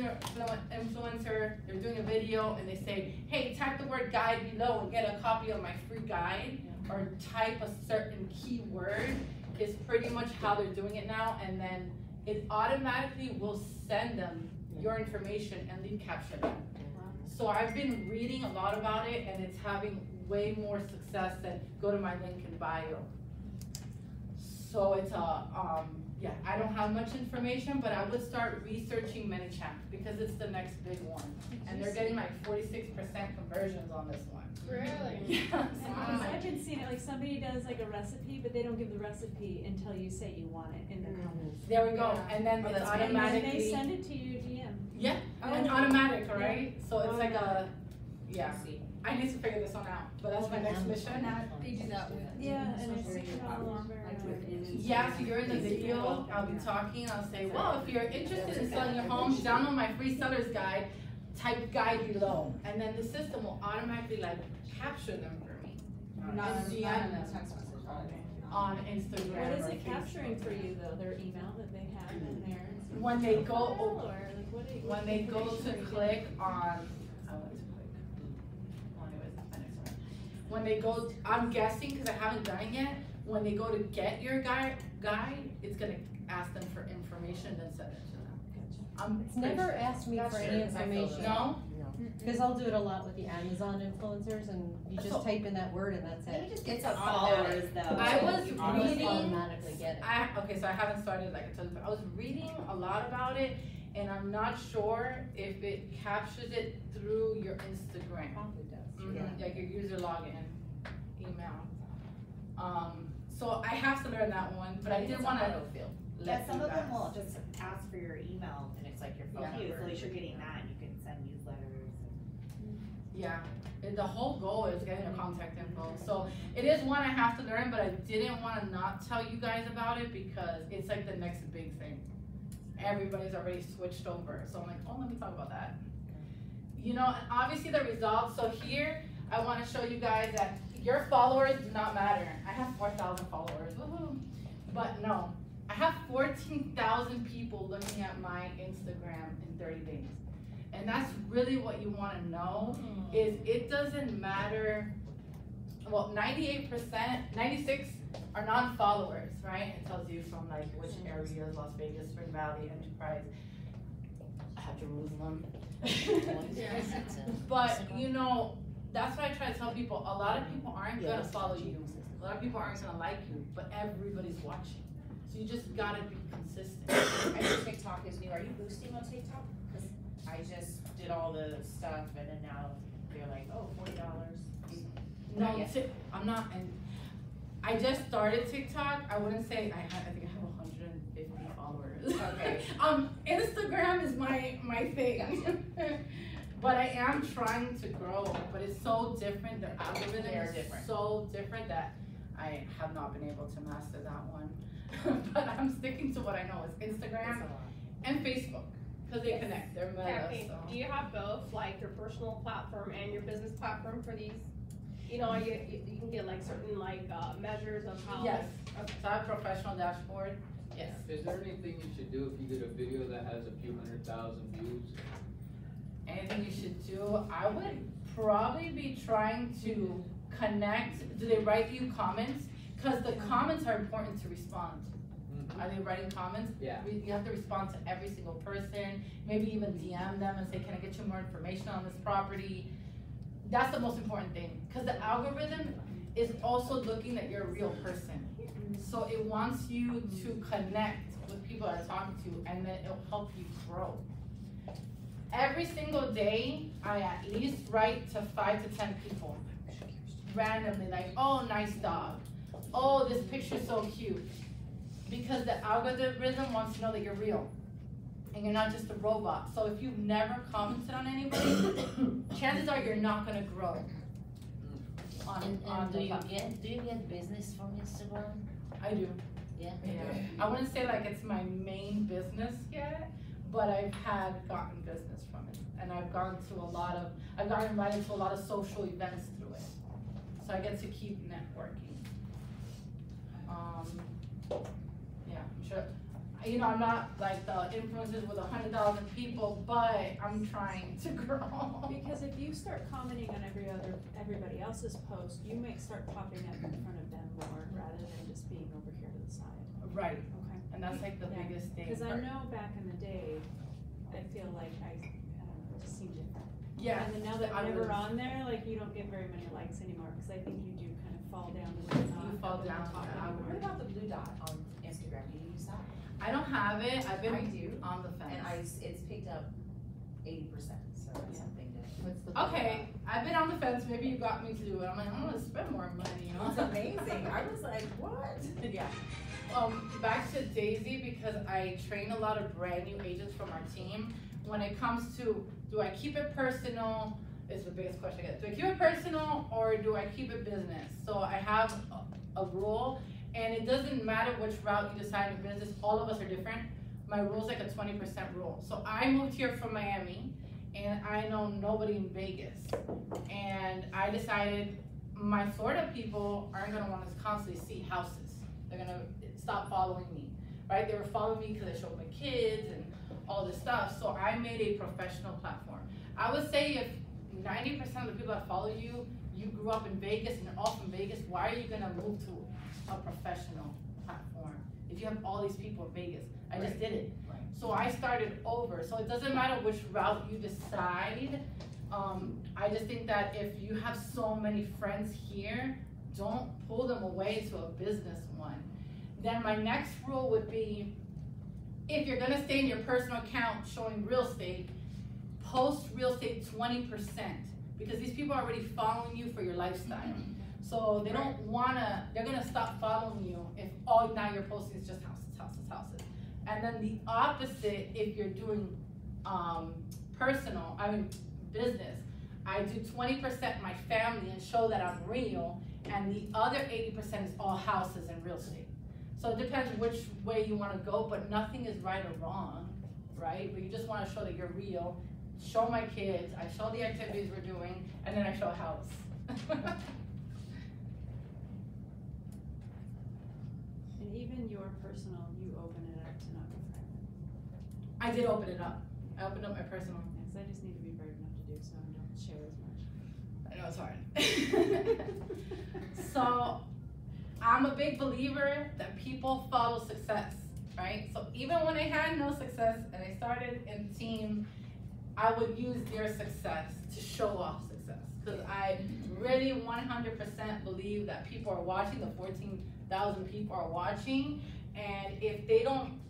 influencer, they're doing a video and they say, hey, type the word guide below and get a copy of my free guide, or type a certain keyword, is pretty much how they're doing it now, and then it automatically will send them your information and lead capture them. So I've been reading a lot about it, and it's having way more success than go to my link in bio. So it's yeah, I don't have much information, but I would start researching ManyChat because it's the next big one. And they're getting like 46% conversions on this one. Really? Yeah. I've been seeing it, like somebody does like a recipe, but they don't give the recipe until you say you want it in the comments. There we go. And then it's And automatically. they send it to you DM. Yeah, and automatic, right? So it's like a, yeah. I need to figure this one out, but that's my next mission. They do that with. Yeah, and it's no longer. Yeah, so you're in the video, I'll be talking, I'll say, well, if you're interested in selling your home, download my free seller's guide, type guide below, and then the system will automatically like capture them for me. Not And in DM them text message. on Instagram. What is or it capturing for you though, their email that they have in there? When they go, Or like what do you- when they go to click on, I went to click. Well, anyways, that's my next one. When they go, I'm guessing, because I haven't done it yet, when they go to get your guide, it's gonna ask them for information, then send it to them. It's never asked me for any information. No? Because I'll do it a lot with the Amazon influencers, and you just type in that word and that's it. It's a followers though. I was reading, automatically get it. okay, so I haven't started like I told you, but I was reading a lot about it, and I'm not sure if it captures it through your Instagram. Probably does. Like your user login email. So I have to learn that one, but I did want to Yeah, some of them will just ask for your email, and it's like your phone number. So at least you're getting that, and you can send newsletters. Yeah, and the whole goal is getting your contact info. So it is one I have to learn, but I didn't want to not tell you guys about it because it's like the next big thing. Everybody's already switched over. So I'm like, oh, let me talk about that. You know, and obviously the results. So here, I want to show you guys that your followers do not matter. I have 4,000 followers, woohoo. But no, I have 14,000 people looking at my Instagram in 30 days. And that's really what you want to know, is it doesn't matter, well, 98%, 96 are non-followers, right? It tells you from like which areas, Las Vegas, Spring Valley, Enterprise, Jerusalem. But you know, that's what I try to tell people. A lot of people aren't gonna follow you. A lot of people aren't gonna like you, but everybody's watching. So you just gotta be consistent. I know TikTok is new. Are you boosting on TikTok? Because I just did all the stuff, and then now they're like, oh, $40. No, I'm not, and I just started TikTok. I wouldn't say I think I have 150 followers. Okay. Instagram is my thing. But I am trying to grow, but it's so different, the algorithm is so different that I have not been able to master that one. But I'm sticking to what I know is Instagram and Facebook, because they connect, they're meta, Kathy, so. do you have both, like your personal platform and your business platform for these? You know, you can get like certain like measures of how. Yes, so I have a professional dashboard, yes. Is there anything you should do if you did a video that has a few 100,000 views? Anything you should do, I would probably be trying to connect. Do they write you comments? Because the comments are important to respond. Are they writing comments? Yeah. You have to respond to every single person, maybe even DM them and say, can I get you more information on this property? That's the most important thing, because the algorithm is also looking that you're a real person. So it wants you to connect with people that are talking to you, and then it'll help you grow. Every single day, I at least write to 5 to 10 people, randomly, like, oh, nice dog. Oh, this picture's so cute. Because the algorithm wants to know that you're real, and you're not just a robot. So if you've never commented on anybody, chances are you're not gonna grow. Do you get business from Instagram? I do. Yeah. I wouldn't say like it's my main business yet, but I've gotten business from it, and I've gotten invited to a lot of social events through it. So I get to keep networking. Yeah, I'm sure. You know, I'm not like the influencers with 100,000 people, but I'm trying to grow. Because if you start commenting on everybody else's post, you might start popping up in front of them more rather than just being over here to the side. Right. Okay. And that's like the biggest thing. Because I know back in the day, I feel like I don't know, it just seemed different. Yeah. And then now that I'm never on there, like you don't get very many likes anymore because I think you do kind of fall down to where you're not. You fall down. What about the blue dot on Instagram? Do you use that? I don't have it. I've been on the fence. And it's picked up 80%, so that's something to. Okay, I've been on the fence. Maybe you got me to do it. I'm like, I'm gonna spend more money. You know? It's amazing. I was like, what? Yeah. Back to Daisy, because I train a lot of brand new agents from our team. When it comes to, do I keep it personal? Is the biggest question I get. Do I keep it personal or do I keep it business? So I have a rule, and it doesn't matter which route you decide in business. All of us are different. My rule is like a 20% rule. So I moved here from Miami, and I know nobody in Vegas. And I decided my Florida people aren't gonna want to constantly see houses. They're gonna stop following me, right? They were following me because I showed my kids and all this stuff. So I made a professional platform. I would say if 90% of the people that follow you, you grew up in Vegas and you're all from Vegas, why are you gonna move to a professional platform if you have all these people in Vegas? I just did it. Right. So I started over. So it doesn't matter which route you decide. I just think that if you have so many friends here, don't pull them away to a business one. Then my next rule would be, if you're gonna stay in your personal account showing real estate, post real estate 20%, because these people are already following you for your lifestyle. So they don't wanna, they're gonna stop following you if all now you're posting is just houses. And then the opposite, if you're doing business, I do 20% my family and show that I'm real, and the other 80% is all houses and real estate. So it depends which way you wanna go, but nothing is right or wrong, right? But you just wanna show that you're real, show my kids, I show the activities we're doing, and then I show a house. And even your personal, you open it up to not be private. I did open it up. I opened up my personal. Yes, I just need to be brave enough to do so and don't share as much. I know it's hard. So I'm a big believer that people follow success, right? So even when I had no success and I started in team, I would use their success to show off success. Because I really 100% believe that people are watching, the 14,000 people are watching, and if they don't,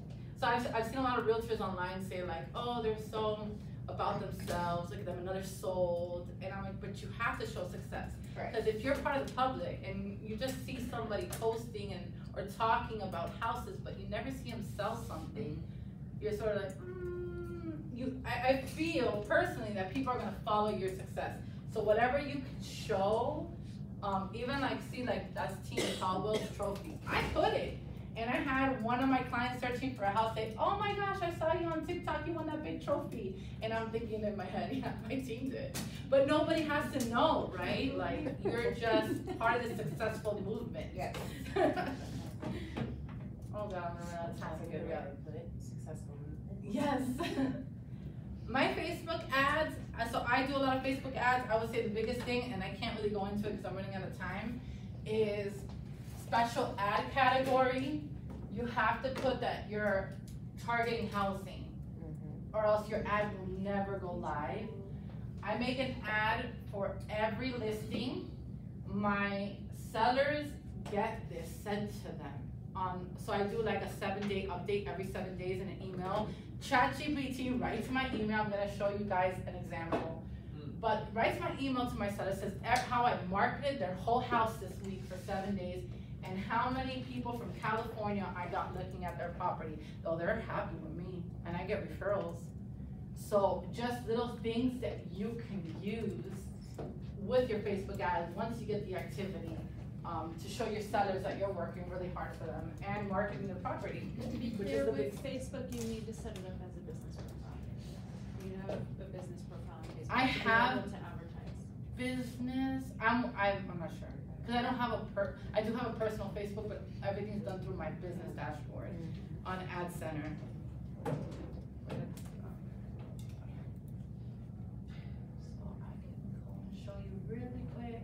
so I've seen a lot of realtors online say like, oh, they're so about themselves, look at them, another sold, and I'm like, but you have to show success. Because if you're part of the public and you just see somebody posting and or talking about houses, but you never see them sell something, you're sort of like, I feel personally that people are gonna follow your success. So whatever you can show, even like, see, like that's Team Caldwell's trophy. I put it. And I had one of my clients searching for a house say, oh my gosh, I saw you on TikTok, you won that big trophy. And I'm thinking in my head, yeah, my team did. But nobody has to know, right? Like, you're just part of the successful movement. Yes. Oh God, I'm running out of time. That's a good way to put it, successful movement. Yes. My Facebook ads, so I do a lot of Facebook ads. I would say the biggest thing, and I can't really go into it because I'm running out of time, is special ad category. You have to put that you're targeting housing, or else your ad will never go live. I make an ad for every listing. My sellers get this sent to them. So I do like a 7-day update every 7 days in an email. ChatGPT writes my email. I'm gonna show you guys an example. But writes my email to my seller, says how I marketed their whole house this week for 7 days, and how many people from California I got looking at their property. Though they're happy with me, and I get referrals. So just little things that you can use with your Facebook ads once you get the activity, to show your sellers that you're working really hard for them and marketing the property. To be clear, with Facebook, you need to set it up as a business profile. You have a business profile on Facebook. I to be have able to advertise. Business. I'm not sure because I don't have I do have a personal Facebook, but everything's done through my business dashboard on Ad Center. So I can go and show you really quick.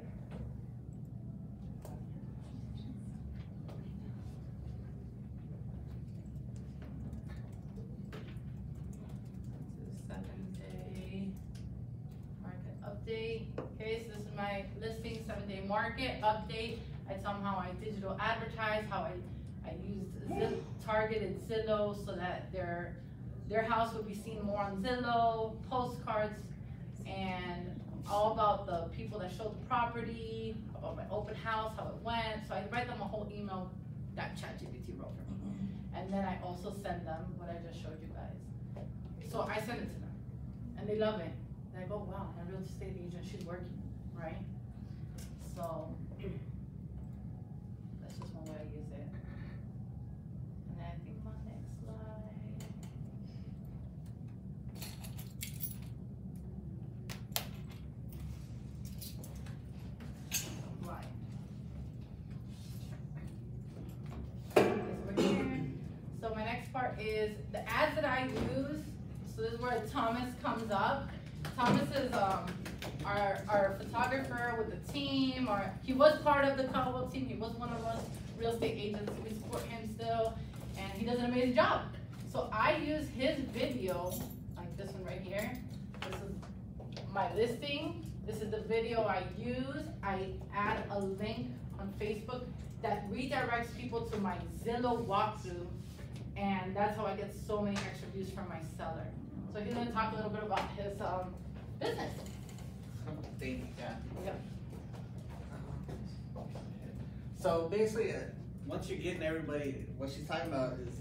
Update. Okay, so this is my listing 7-day market update. I tell them how I digital advertise, how I used targeted Zillow so that their house would be seen more on Zillow, postcards, and all about the people that showed the property, about my open house, how it went. So I write them a whole email that ChatGPT wrote for me. And then I also send them what I just showed you guys. So I send it to them, and they love it. And I go, wow, my real estate agent, she's working, right? So that's just one way I use it. And then I think my next slide. So my next part is the ads that I use. So this is where Thomas comes up. Thomas is our photographer with the team, or he was part of the Caldwell team. He was one of us real estate agents. We support him still, and he does an amazing job. So I use his video, like this one right here. This is my listing. This is the video I use. I add a link on Facebook that redirects people to my Zillow walkthrough, and that's how I get so many extra views from my seller. So he's going to talk a little bit about his business. Thank you, Cathy. Yep. So basically, once you're getting everybody, what she's talking about is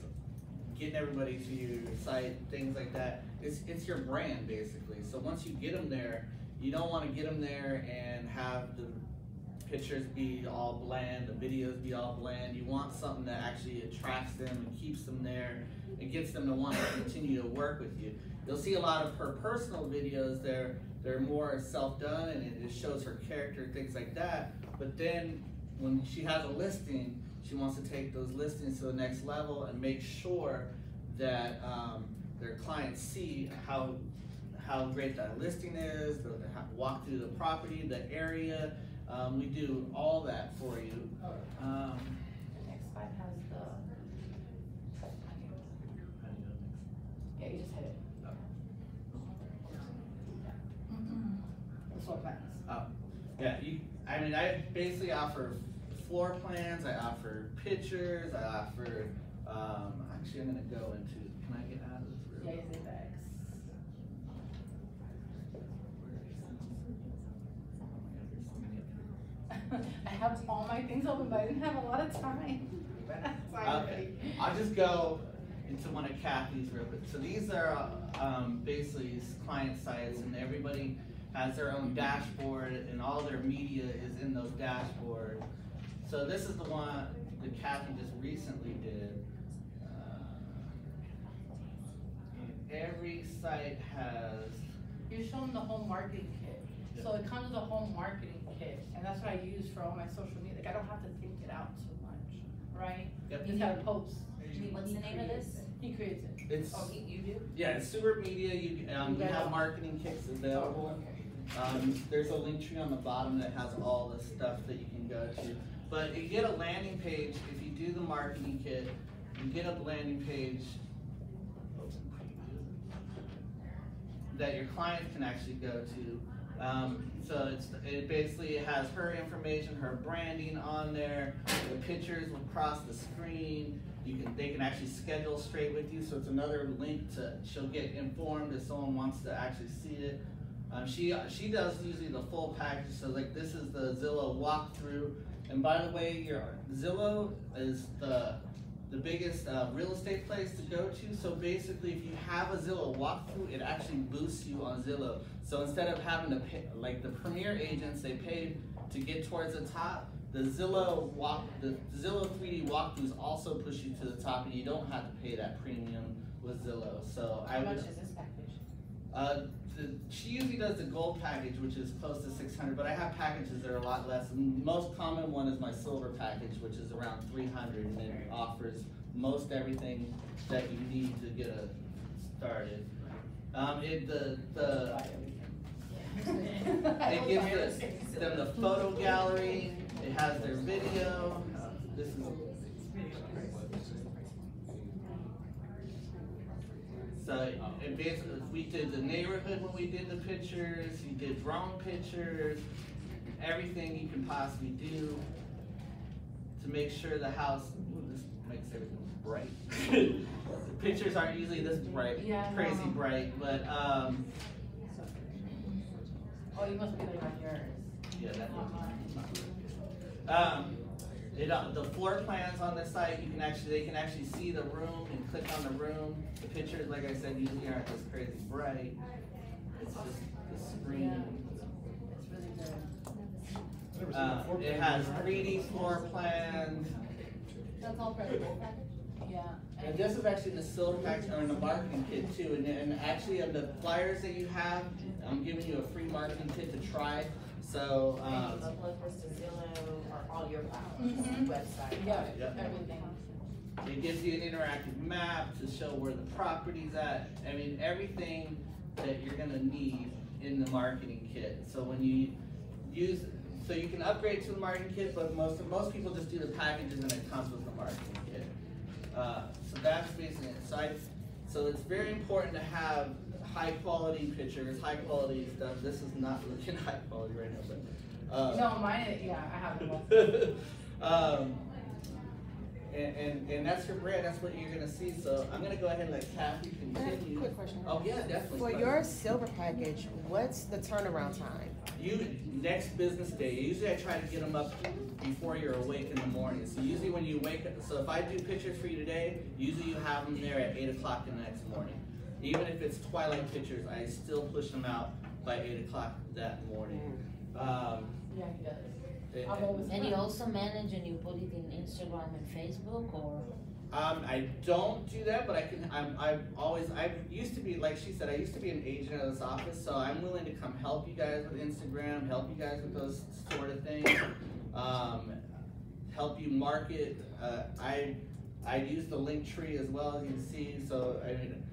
getting everybody to your site, things like that. It's your brand, basically. So once you get them there, you don't want to get them there and have the pictures be all bland, the videos be all bland. You want something that actually attracts them and keeps them there and gets them to want to continue to work with you. You'll see a lot of her personal videos, they're more self-done, and it shows her character, things like that. But then when she has a listing, she wants to take those listings to the next level and make sure that their clients see how great that listing is, walk through the property, the area. We do all that for you. The next slide has the. Yeah, you just hit it. The floor plans. Oh, yeah. I mean, I basically offer floor plans. I offer pictures. I offer. Actually, I'm gonna go into. Can I get out of this? Yeah, you say bags. I have all my things open, but I didn't have a lot of time. Okay. I'll just go into one of Cathy's real quick. So these are basically client sites, and everybody has their own dashboard, and all their media is in those dashboards. So this is the one that Cathy just recently did. And every site has. You're showing the home marketing kit. Yeah. So it comes with a home marketing kit, and that's what I use for all my social media. Like I don't have to think it out too much, right? Yep. You just gotta post. What's the name of this? He creates it. It's, Oh, you do? yeah, it's Super Media. You have marketing kits available. There's a link tree on the bottom that has all the stuff that you can go to. But you get a landing page if you do the marketing kit. You get a landing page that your clients can actually go to. So it basically has her information, her branding on there. The pictures will cross the screen. They can actually schedule straight with you. So it's another link she'll get informed if someone wants to actually see it. She does usually the full package. So like this is the Zillow walkthrough. And by the way, Zillow is the biggest real estate place to go to. So basically, if you have a Zillow walkthrough, it actually boosts you on Zillow. So instead of having to pay, like the premier agents, they pay to get towards the top. The Zillow 3D walkthroughs also push you to the top, and you don't have to pay that premium with Zillow. So How much is this package? She usually does the gold package, which is close to 600, but I have packages that are a lot less. The most common one is my silver package, which is around 300, and it offers most everything that you need to get started. It gives them the photo gallery. It has their video. This is. So it basically, we did the neighborhood when we did the pictures. You did drone pictures, everything you can possibly do to make sure the house. Ooh, this makes everything bright. The pictures aren't usually this bright, crazy bright, but Oh, you must be like on yours. yeah, that the floor plans on the site, they can actually see the room and click on the room. The pictures, like I said, usually aren't this crazy bright. It's just the screen. Yeah. It's really good. It has 3D floor plans. That's all for the gold package? Yeah. And this is actually the silver package or in the marketing kit too. And actually of the flyers that you have, I'm giving you a free marketing kit to try. So upload this to Zillow or all your platforms, website. Yeah, Yep. everything. It gives you an interactive map to show where the property's at. I mean, everything that you're gonna need in the marketing kit. So when you so you can upgrade to the marketing kit, but most people just do the packages and it comes with the marketing kit. So that's basically it. So it's very important to have high quality pictures, high quality stuff. This is not looking high quality right now, but No, mine. Yeah, I have it. And that's your brand. That's what you're gonna see. So I'm gonna go ahead and let Cathy continue. Quick question. Oh yeah, definitely. For your silver package, what's the turnaround time? Next business day. Usually I try to get them up before you're awake in the morning. So usually when you wake up, so if I do pictures for you today, usually you have them there at 8 o'clock the next morning. Even if it's twilight pictures, I still push them out by 8 o'clock that morning. Yeah, he does. And you also manage and you put it in Instagram and Facebook, or? I don't do that, but I used to be, like she said, I used to be an agent at this office, so I'm willing to come help you guys with Instagram, help you guys with those sort of things, help you market. I use the link tree as well, as you can see, so I mean,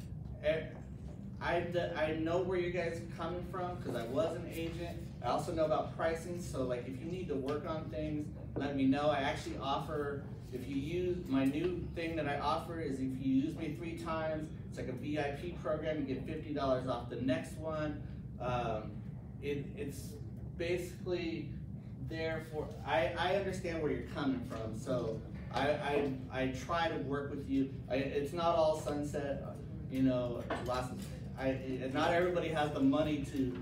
I know where you guys are coming from because I was an agent. I also know about pricing, so like if you need to work on things, let me know. I actually offer, if you use, my new thing that I offer is if you use me 3 times, it's like a VIP program, you get $50 off the next one. It's basically there for, I understand where you're coming from, so I try to work with you. It's not all sunset, you know, not everybody has the money to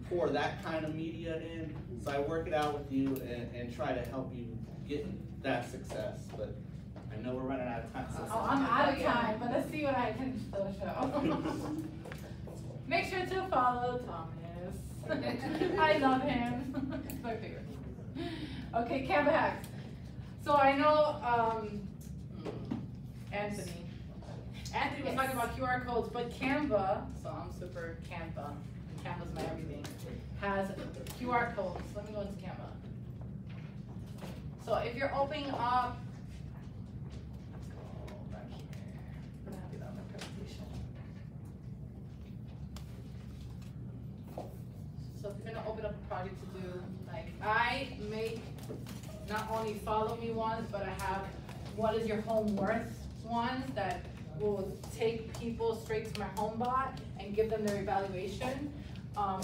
pour that kind of media in, so I work it out with you and try to help you get that success. But I know we're running out of time. So Oh, I'm out of time, but let's see what I can still show. Make sure to follow Thomas. I love him. He's my favorite. Okay, Canva hacks. So I know Anthony was talking about QR codes, but Canva, so I'm super Canva's my everything, has QR codes. Let me go into Canva. So if you're opening up, let's go back here. I'm gonna have to do that on my presentation. So if you're gonna open up a project to do, like I make not only follow me ones, but I have what is your home worth ones that will take people straight to my home bot and give them their evaluation.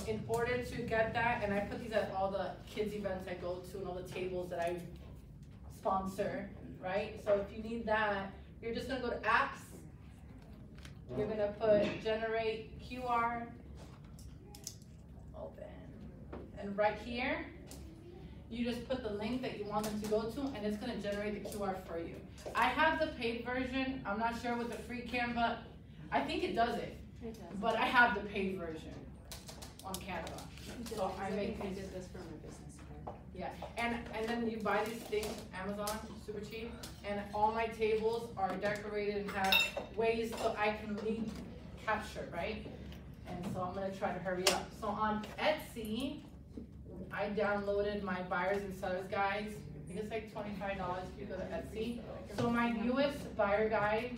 In order to get that, and I put these at all the kids events I go to and all the tables that I sponsor, right? So if you need that, you're just gonna go to apps. You're gonna put generate QR, open, and right here, you just put the link that you want them to go to, and it's gonna generate the QR for you. I have the paid version. I'm not sure with the free Canva. I think it does it, but I have the paid version on Canva. So I make I did this for my business card. Yeah, and then you buy these things, Amazon, super cheap, and all my tables are decorated and have ways so I can lead capture, right? And so I'm gonna try to hurry up. So on Etsy, I downloaded my buyers and sellers guides. I think it's like $25 if you go to Etsy. So my newest buyer guide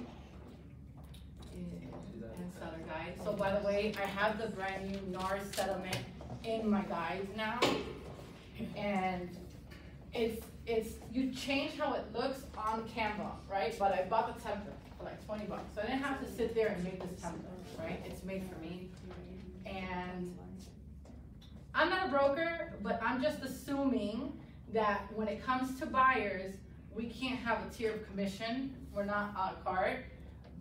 and seller guide. So by the way, I have the brand new NAR settlement in my guides now. And it's you change how it looks on Canva, right? But I bought the template for like 20 bucks. So I didn't have to sit there and make this template, right? It's made for me. And I'm not a broker, but I'm just assuming that when it comes to buyers, we can't have a tier of commission. We're not a la carte,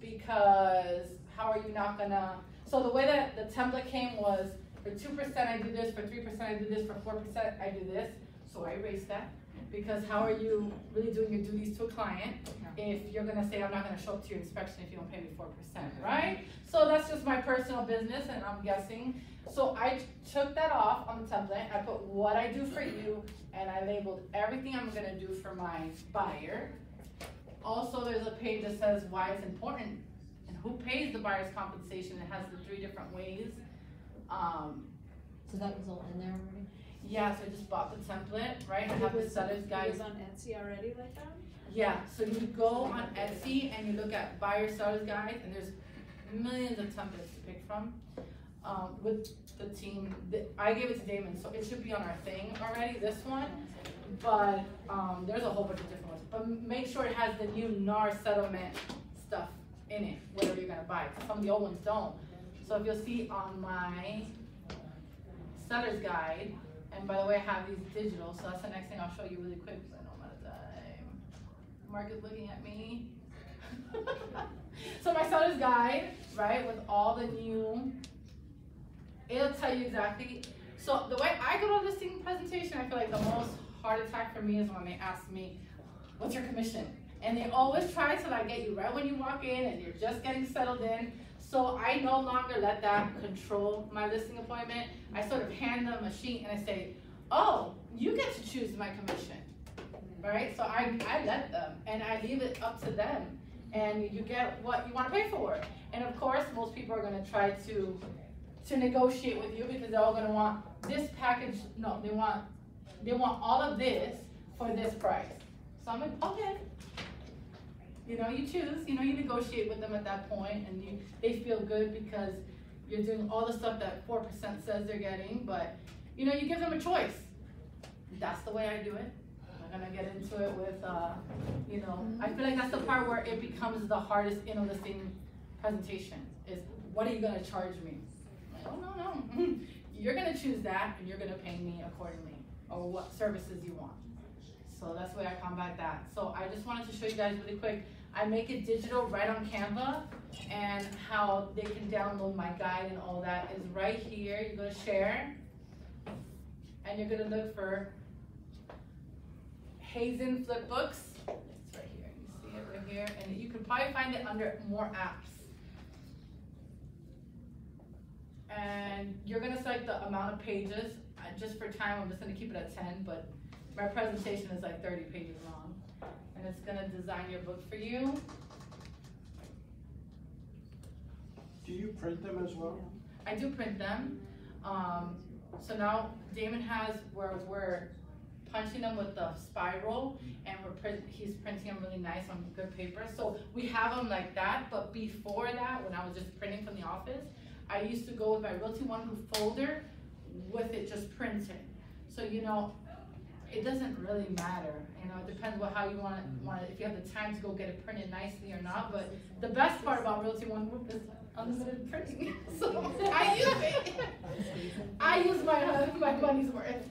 because how are you not gonna, so the way that the template came was, for 2% I do this, for 3% I do this, for 4% I do this. So I erased that, because how are you really doing your duties to a client if you're gonna say, I'm not gonna show up to your inspection if you don't pay me 4%, right? So that's just my personal business, and I'm guessing. So I took that off on the template. I put what I do for you, and I labeled everything I'm gonna do for my buyer. Also, there's a page that says why it's important and who pays the buyer's compensation. It has the 3 different ways. So that was all in there already? Yeah, so I just bought the template, right? I have the seller's guide. It was on Etsy already like that? Yeah, so you go on Etsy and you look at buyer seller's guide, and there's millions of templates to pick from. With the team, I gave it to Damon, so it should be on our thing already, this one. But there's a whole bunch of different ones. But make sure it has the new NAR settlement stuff in it, whatever you're gonna buy, because some of the old ones don't. So if you'll see on my seller's guide, and by the way, I have these digital, so that's the next thing I'll show you really quick, because I know I'm out of time. Mark is looking at me. So my seller's guide, right, with all the new, it'll tell you exactly. So the way I go to a listing presentation, I feel like the most heart attack for me is when they ask me, what's your commission? And they always try to like get you right when you walk in and you're just getting settled in. So I no longer let that control my listing appointment. I sort of hand them a sheet and I say, oh, you get to choose my commission, right? So I let them, and I leave it up to them. And you get what you want to pay for. And of course, most people are going to try to negotiate with you, because they're all going to want this package. No, they want all of this for this price. So I'm like, okay. You know, you choose, you know, you negotiate with them at that point, and they feel good because you're doing all the stuff that 4% says they're getting, but you know, you give them a choice. That's the way I do it. I'm gonna get into it with, you know, I feel like that's the part where it becomes the hardest in a listing presentation, is what are you gonna charge me? I'm like, oh, no. You're gonna choose that, and you're gonna pay me accordingly, or what services you want. So that's the way I combat that. So I just wanted to show you guys really quick. I make it digital right on Canva, and how they can download my guide and all that is right here. You go to share, and you're gonna look for Hazen Flip Books. It's right here. You see it right here, and you can probably find it under more apps. And you're gonna select the amount of pages. Just for time, I'm just gonna keep it at 10, but my presentation is like 30 pages long. And it's gonna design your book for you. Do you print them as well? I do print them. So now Damon has where we're punching them with the spiral, and he's printing them really nice on good paper. So we have them like that, but before that, when I was just printing from the office, I used to go with my Realty One Group folder with it just printed. So you know, it doesn't really matter. You know, it depends what how you want it. If you have the time to go get it printed nicely or not. But the best part about Realty One Group is unlimited printing. So I use it. I use my money's worth.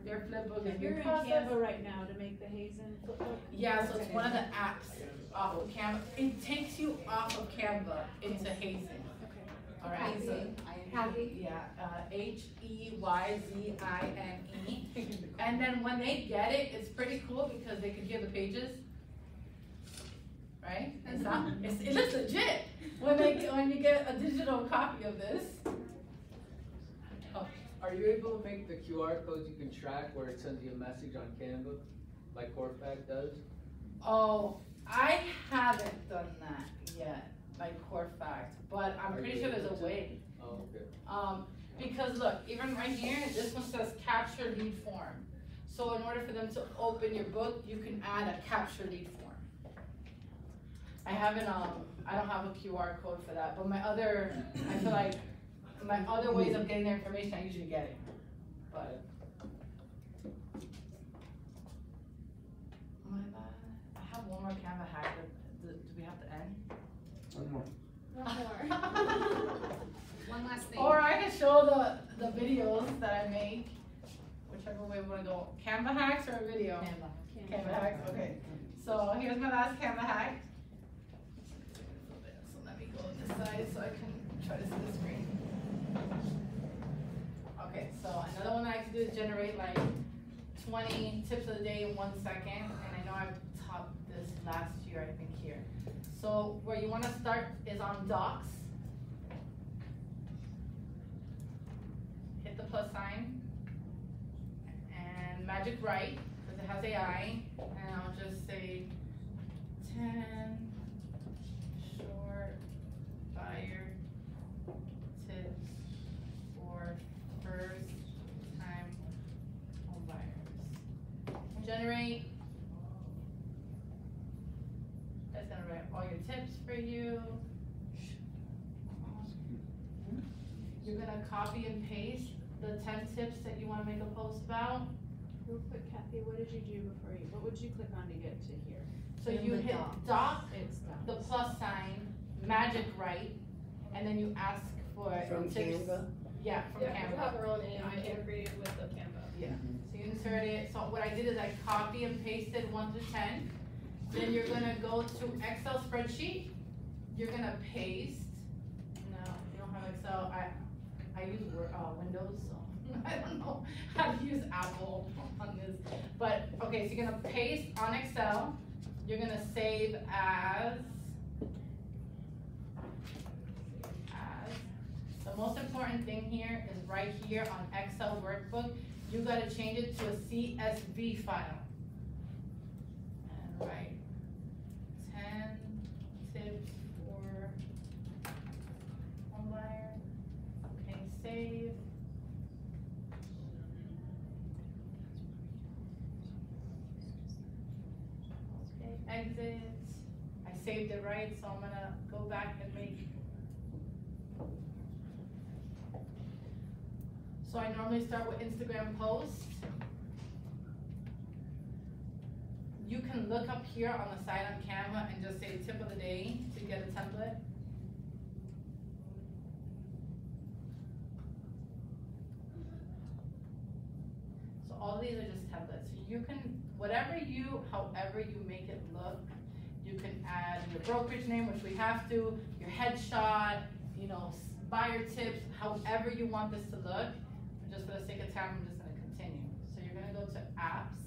Their flipbook is You're in Canva right now to make the Hazen flipbook? Yeah, so it's one of the apps off of Canva. It takes you off of Canva into Hazen. All right, so Cathy, yeah, Heyzine, and then when they get it, it's pretty cool because they can hear the pages, right? It looks legit when you get a digital copy of this. Are you able to make the QR codes you can track where it sends you a message on Canva, like Corfac does? Oh, I haven't done that yet, like Corfac, but I'm pretty sure there's a way. Oh, okay. Because look, even right here, this one says capture lead form. So in order for them to open your book, you can add a capture lead form. I don't have a QR code for that, but I feel like my other ways of getting their information, I usually get it. But I have one more Canva hack. Do we have to end? One more. One last thing. Or I can show the videos that I make, whichever way we want to go. Canva hacks or a video? Canva hacks, okay. So here's my last Canva hack. So let me go on this side so I can try to see the screen. Okay, so another one I like to do is generate like 20 tips of the day in 1 second. And I know I've taught this last year, I think here. So where you want to start is on Docs. Hit the plus sign. And Magic Write, because it has AI. And I'll just say 10 short buyer tips for first time home buyers. Generate. That's gonna write all your tips for you. You're gonna copy and paste the 10 tips that you wanna make a post about. Real quick, Cathy, what did you do what would you click on to get to here? So you hit doc, the plus sign, Magic Write, and then you ask for From tips. Canva? Yeah, from Canva. We have our own AI integrated with the Canva. Yeah. So you insert it. So what I did is I copy and pasted 1 through 10. Then you're gonna go to Excel spreadsheet. You're gonna paste. No, you don't have Excel. I use Windows, so I don't know how to use Apple on this. But okay, so you're gonna paste on Excel. You're gonna save as. The most important thing here is right here on Excel workbook. You gotta change it to a CSV file. And write 10 tips for home buyer. Okay, save. Okay, exit. I saved it right, so I'm gonna go back and make. So I normally start with Instagram posts. You can look up here on the side on Canva and just say tip of the day to get a template. So all these are just templates. So you can, however you make it look, you can add your brokerage name, which we have to, your headshot, you know, buyer tips, however you want this to look. Just for the sake of time, I'm just gonna continue. So you're gonna go to apps.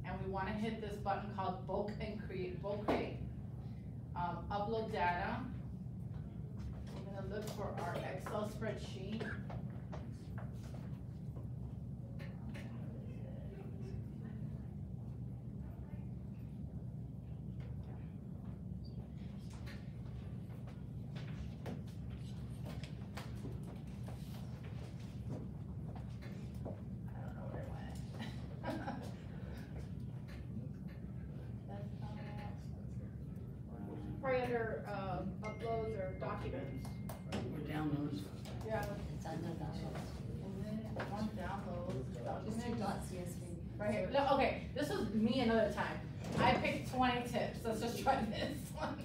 And and we wanna hit this button called bulk create. Upload data. We're gonna look for our Excel spreadsheet. Probably under, uploads or documents. Or downloads. Yeah. It's under downloads. One download, It's your documents. Right here, look, okay, this was me another time. I picked 20 tips, let's just try this one.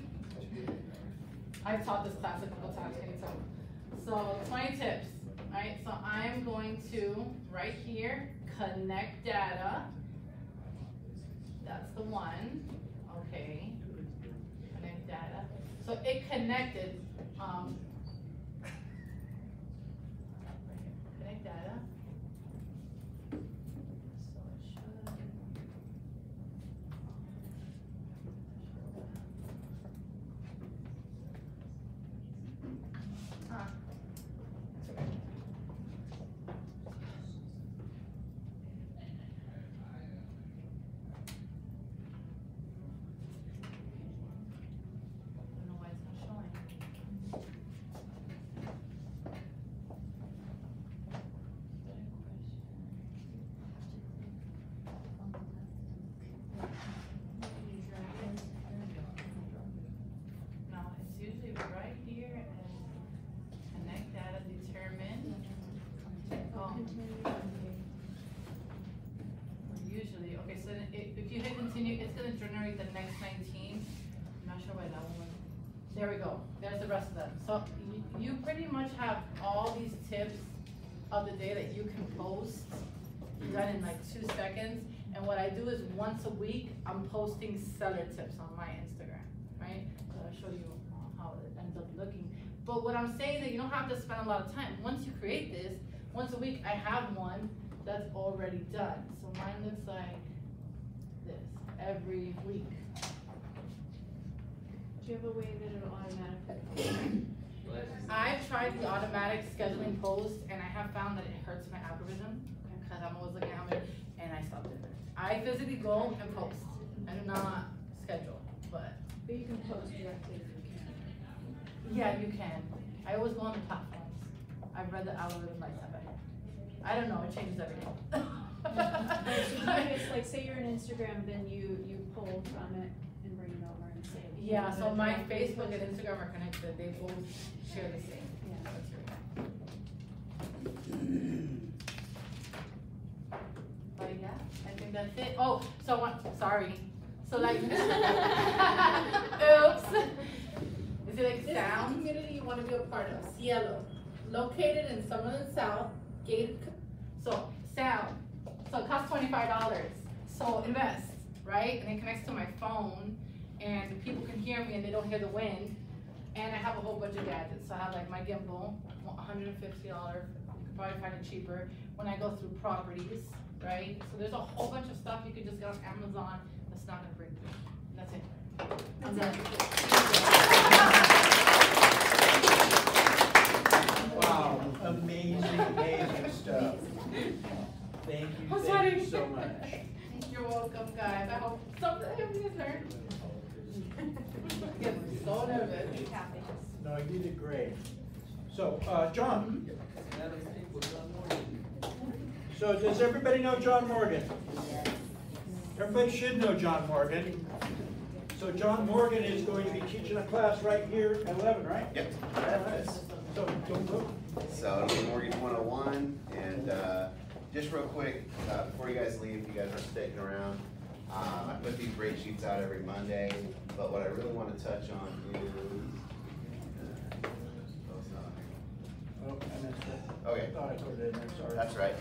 I've taught this class a couple times, so 20 tips, right? So I'm going to, right here, connect data. That's the one, okay. Connect data. So it connected, connect data. So it should. That's okay. I don't know why it's not showing. No, it's usually right here and connect data, determine. Usually, okay, so then if you hit continue, it's gonna generate the next 19. I'm not sure why that one. There we go, there's the rest of them. So you pretty much have all these tips of the day that you can post done in like 2 seconds. And what I do is once a week, I'm posting seller tips on my Instagram, right? So I'll show you how it ends up looking. But what I'm saying is that you don't have to spend a lot of time. Once you create this, once a week I have one that's already done. So mine looks like this every week. Do you have a way that it'll automatically? I've tried the automatic scheduling post and I have found that it hurts my algorithm because I'm always looking at it and I stopped it. I physically go and post. I do not schedule, but you can post directly if you can. Yeah, you can. I always go on the platforms. I've read the algorithm like that. I don't know, it changes every day. So do you just, like, say you're on Instagram, then you pull from it and bring it over and say. Yeah, so my Facebook and Instagram are connected. They both share the same. Yeah. But yeah, I think that's it. Oh, so one, sorry. So like, oops. Is it like This sound? community you want to be a part of, Cielo, located in Summerlin South, gated. So sound. So it costs $25. So invest, right? And it connects to my phone, and people can hear me, and they don't hear the wind. And I have a whole bunch of gadgets. So I have like my gimbal, $150. You can probably find it cheaper. When I go through properties, right? So there's a whole bunch of stuff you can just get on Amazon that's not gonna break you. That's it. I'm done. Wow, amazing, amazing stuff. Thank you so much. You're welcome, guys. I hope something happens there. I'm so nervous. No, you did great. So, John. So does everybody know John Morgan? Everybody should know John Morgan. So John Morgan is going to be teaching a class right here at 11, right? Yep. So don't go. So it'll be Mortgage 101, and just real quick, before you guys leave, if you guys are sticking around, I put these rate sheets out every Monday, but what I really want to touch on is, Oh, I missed it. Okay. I thought I put it in there, sorry. That's right.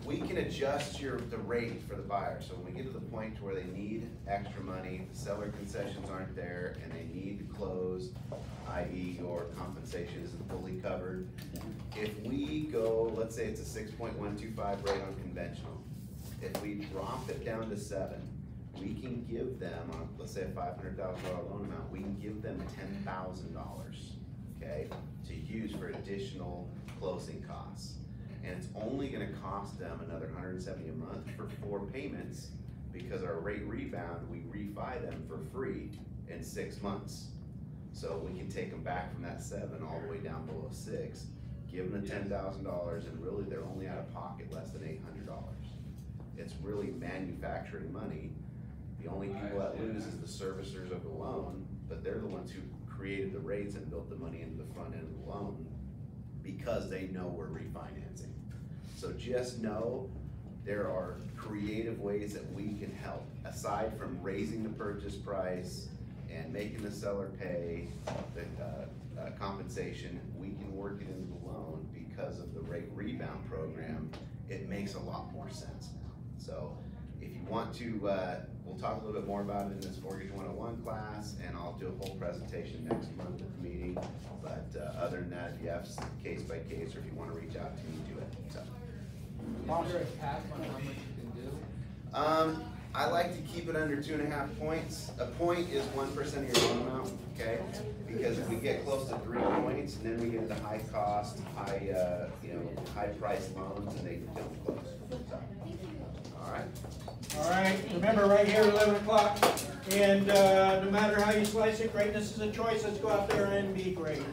We can adjust the rate for the buyer. So when we get to the point to where they need extra money, the seller concessions aren't there, and they need to close, i.e. your compensation isn't fully covered. If we go, let's say it's a 6.125 rate on conventional, If we drop it down to 7, we can give them, on, let's say a $500,000 loan amount, we can give them $10,000, okay, to use for additional closing costs. And it's only gonna cost them another $170 a month for 4 payments, because our rate rebound, we refi them for free in 6 months. So we can take them back from that 7 all the way down below 6, give them the $10,000, and really they're only out of pocket less than $800. It's really manufacturing money. The only people that lose is the servicers of the loan, but they're the ones who created the rates and built the money into the front end of the loan because they know we're refinancing. So just know there are creative ways that we can help. Aside from raising the purchase price and making the seller pay the compensation, we can work it into the loan because of the rate rebound program. It makes a lot more sense now. So if you want to, we'll talk a little bit more about it in this Mortgage 101 class, and I'll do a whole presentation next month at the meeting. But other than that, if you have case by case, or if you want to reach out to me, do it. So. Is there a cap on how much you can do? I like to keep it under 2.5 points. A point is 1% of your loan amount, okay? Because if we get close to 3 points, and then we get into high cost, high price loans, and they don't close. So, all right. All right, remember right here, 11 o'clock, and no matter how you slice it, greatness is a choice. Let's go out there and be great.